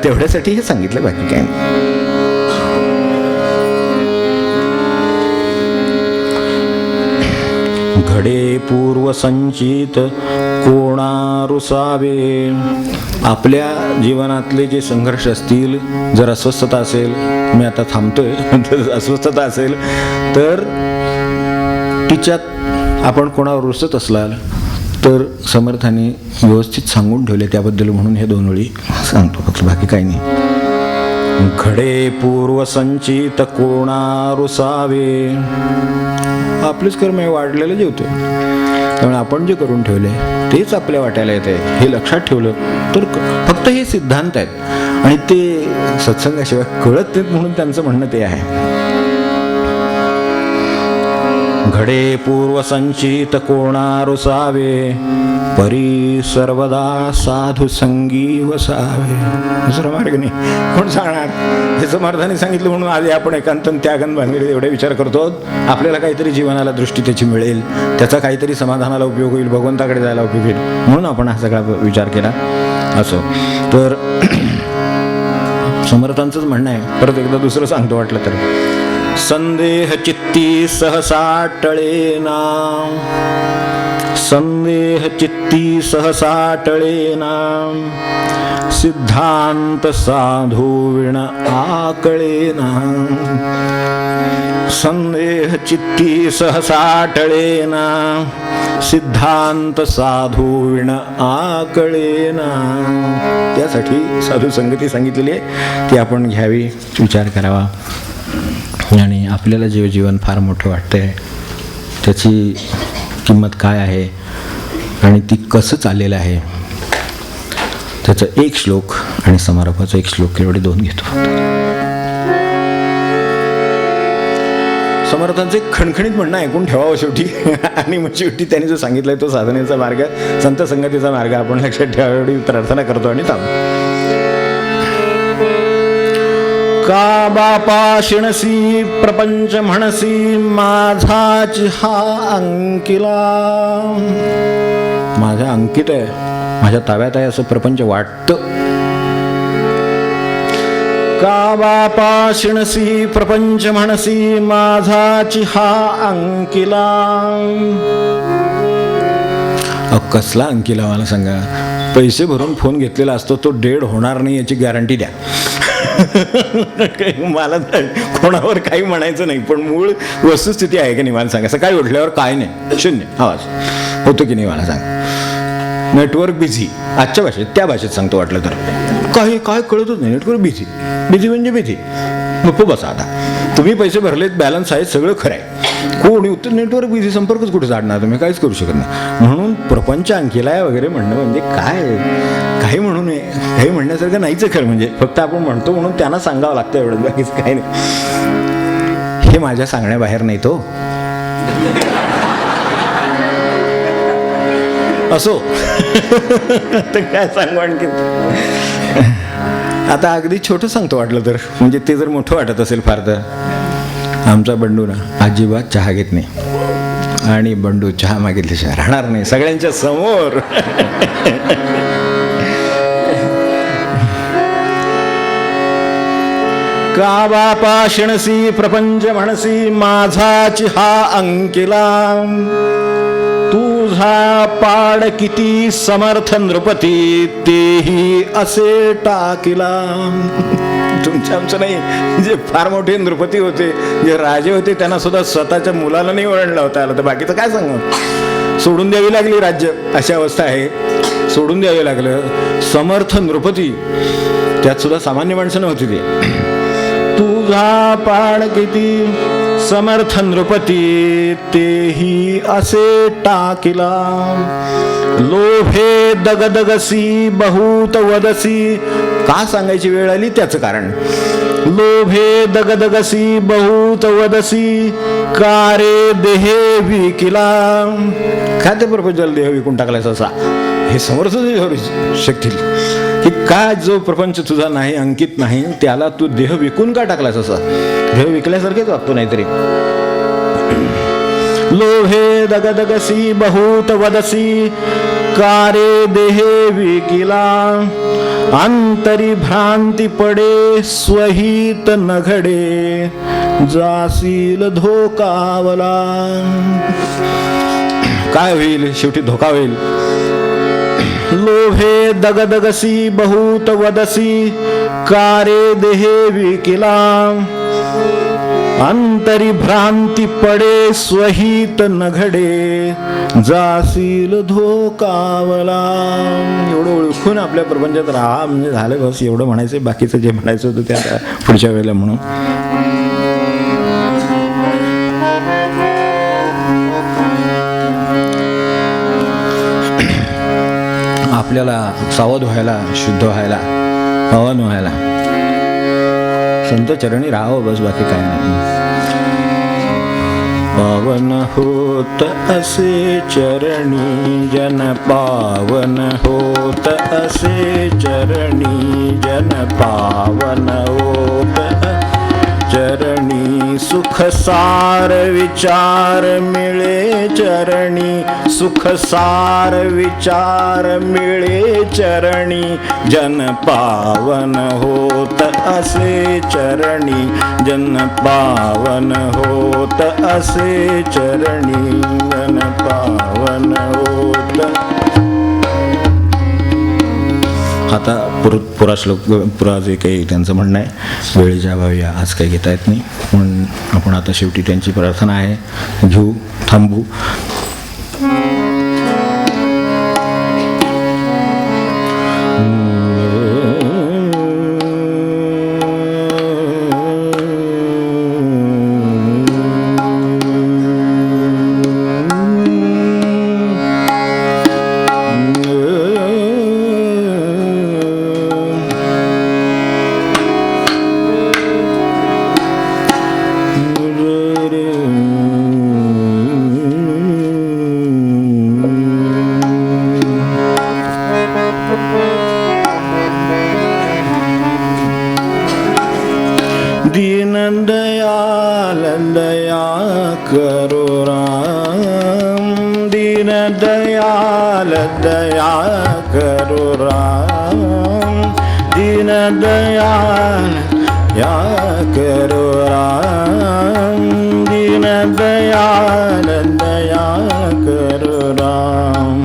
तेवढ्यासाठी हे सांगितलं, बाकी काय नाही. घडे पूर्व संचित कोणारुसावे. आपल्या जीवनातले जे संघर्ष असतील, जर अस्वस्थता असेल, मी आता थांबतोय, अस्वस्थता असेल तर तिच्यात आपण कोणावर रुसत असलाल तर समर्थाने व्यवस्थित सांगून ठेवले त्याबद्दल, म्हणून हे 2 ओळी सांगतो फक्त, बाकी काही नाही. घडे पूर्व संचित कोणारुसावे. आपलेच कर्म हे वाढलेलं जेवते, त्यामुळे आपण जे करून ठेवले तेच आपल्या वाट्याला येते हे लक्षात ठेवलं तर फक्त हे सिद्धांत आहेत आणि ते सत्संगाशिवाय कळत नाहीत, म्हणून त्यांचं म्हणणं ते आहे. घडे पूर्व संचित कोणारुसावे, परी सर्वदा साधू संगी वसावे. दुसरा मार्ग नाही, कोण सांगणार. हे समर्थाने सांगितलं म्हणून आज आपण एकांत त्यागन भानगडीत एवढे विचार करतो. आपल्याला काहीतरी जीवनाला दृष्टी त्याची मिळेल, त्याचा काहीतरी समाधानाला उपयोग होईल, भगवंताकडे जायला उपयोग होईल, म्हणून आपण हा सगळा विचार केला. असं तर समर्थांचंच म्हणणं आहे. परत एकदा दुसरं सांगतो वाटलं तर. संदेह चित्ती सहसा टळेना, संदेह चित्ती सहसा टळेना, सिद्धांत साधू विण आकळेना. संदेह चित्ती सहसा टळेना, सिद्धांत साधू विण आकळेना. त्यासाठी साधू संगती सांगितलेली आहे, ती आपण घ्यावी, विचार करावा. आणि आपल्याला जे जीवन फार मोठं वाटतंय त्याची किंमत काय आहे आणि ती कसं चाललेलं आहे, त्याचा एक श्लोक आणि समारोपाचा एक श्लोक एवढे 2 घेतो. समर्थांचे खणखणीत म्हणणं ऐकून ठेवावं शेवटी. आणि मग शेवटी त्यांनी जो सांगितलाय तो साधनेचा मार्ग, संत संगतीचा मार्ग आपण लक्षात ठेवावा एवढी प्रार्थना करतो आणि थांबतो. का बापा शिणसी प्रपंच म्हणसी, माझाची हा अंकिला. माझ्या अंकित आहे, माझ्या ताब्यात आहे असं प्रपंच वाटतं. का बापा शिणसी प्रपंच म्हणसी, माझाची हा अंकिला. कसला अंकिला मला सांगा. पैसे भरून फोन घेतलेला असतो, तो डेड होणार नाही याची गॅरंटी द्या. मला तर कोणावर काही म्हणायचं नाही, पण मूळ वस्तुस्थिती आहे की नाही मला सांगा. सकाळी उठल्यावर काय नाही, शून्य आवाज होतो की नाही मला सांगा. नेटवर्क बिझी, आजच्या भाषेत त्या भाषेत सांगतो वाटलं तर, काही काय कळतच नाही. नेटवर्क बिझी, बिझी म्हणजे बिझी. गप्प बसा आता. तुम्ही पैसे भरलेत, बॅलन्स आहेत, सगळं खरं आहे, कोणी उत्तर नेटवर्क बिझी, संपर्कच कुठे साधणार तुम्ही, काहीच करू शकत नाही. म्हणून प्रपंच अंकीला आहे वगैरे म्हणणं म्हणजे काय, काही म्हणू नये, काही म्हणण्यासारखं नाहीच खरं. म्हणजे फक्त आपण म्हणतो म्हणून त्यांना सांगावं लागतं एवढं, बाकीच काही नाही. हे माझ्या सांगण्याबाहेर नाही तो असो. तर काय सांगू आणखी. आता अगदी छोटं सांगतो वाटलं तर, म्हणजे ते जर मोठं वाटत असेल फार तर, आमचा बंडू ना अजिबात चहा घेत नाही, आणि बंडू चहा मागितल्याशिवाय राहणार नाही सगळ्यांच्या समोर. का बापा शिणसी प्रपंच म्हणसी, माझाची हा अंकिला, तुझा पाड किती समर्थ नृपती, तेही असे टाकिला. तुमच्या आमचं नाही, जे फार मोठे नृपती होते, जे राजे होते, त्यांना सुद्धा स्वतःच्या मुलाला नाही ओळखला होता आलं, तर बाकीचं काय सांगू. सोडून द्यावी लागली राज्य, अशी अवस्था आहे, सोडून द्यावे लागलं. समर्थ नृपती, त्यात सुद्धा सामान्य माणसं नव्हती ते. तुझा पाड किती समर्थ नृपती, तेही असे टाकिला, लोभे दगदगसी बहुत वदसी. का सांगायची वेळ आली त्याचं कारण, लोभे दगदगसी बहुत वदसी, कारे देहे विकिला. काय ते प्रपंचाला देह विकून टाकलायचा असा, हे समर्थ शकतील की काय, जो प्रपंच तुझा नाही, अंकित नाही, त्याला तू देह विकून का टाकलास असा. देह विकल्यासारखेच वागतो नाहीतरी. लोभे दगदगसी बहुत वदसी, कारे देहे विकिला, अंतरी भ्रांती पडे स्वहित न घडे, जासील धोकावला. काय होईल शेवटी, धोका होईल. लोभे दगदगसी बहुत वदसी, कारे देहे विकिला, अंतरी भ्रांती पडे स्वहित न घडे, जासील धोकावला. एवढं ओळखून आपल्या प्रपंचात राहा म्हणजे झालं बस. एवढं म्हणायचं, बाकीचं जे म्हणायचं होतं ते आता पुढच्या वेळेला म्हणून. आपल्याला सावध व्हायला, शुद्ध व्हायला, पावन व्हायला संत चरणी राहावं बस, बाकी काय नाही. पावन होत असे चरणी जन, पावन होत असे चरणी जन, पावन होत चरणी, सुख सार विचार मिळे चरणी, सुख सार विचार मिळे चरणी, जन पावन होत असे चरणी, जन पावन होत असे चरणी, जन पावन होत. आता पुरा जे काही त्यांचं म्हणणं आहे, वेळेच्या अभावी आज काही घेता येत नाही, पण आपण आता शेवटी त्यांची प्रार्थना आहे, घेऊ, थांबू. दीनदयाल दया करो राम, दीनदयाल दया करो राम, दीनदयाल या करो राम, दीनदयाल दया करो राम.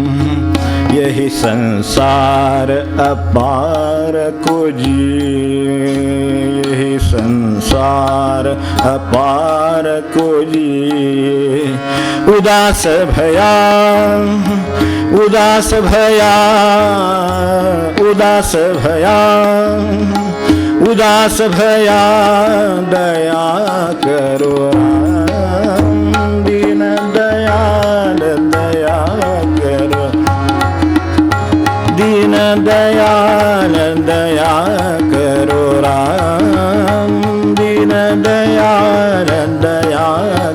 यही संसार अपार को जिए, यही संसार अपार को जिए। उदास भया, उदास भया, उदास भया, उदास भया, दया करो राम, दीन दयाल दया करो, दीन दयाल दया करो राम, दीन दयाल दया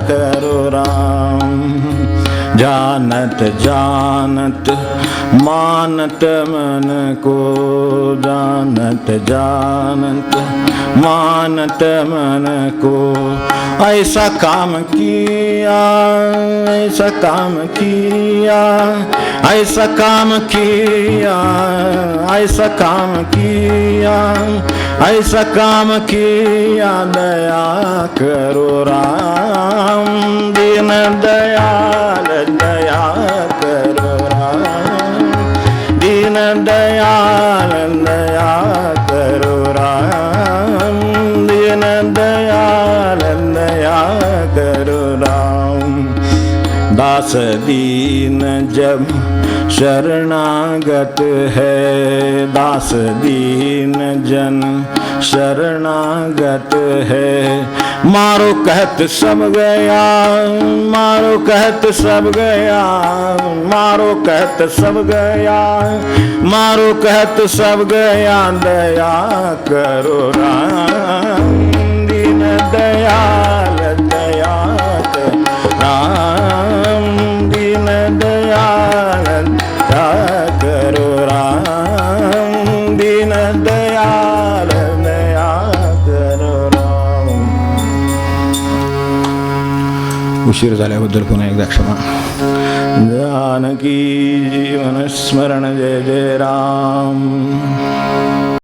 करो राम। जानत जानत मानत मन को, जानत जानत मानत मन को, ऐसा काम किया, ऐसा काम किया, ऐसा काम किया, ऐसा काम किया, ऐसा काम किया, दया करो राम, दीन दयाल दया करो राम, दीन दयाल दया करो राम, दीन दयाल दया करो राम। दास दीन जब शरणागत है, दास दीन जन शरणागत है, मारो कहत सब गया, मारो कहत सब गया, मारो कहत सब गया, मारो कहत सब गया, दया करो राम, दीन दयाल दया करो राम, दीन दयाल दया करो राम, दीन दयाल दया करो राम। उशीर झाल्याबद्दल पुन्हा एकदा क्षमा. जानकी जीवन स्मरण जय जय राम.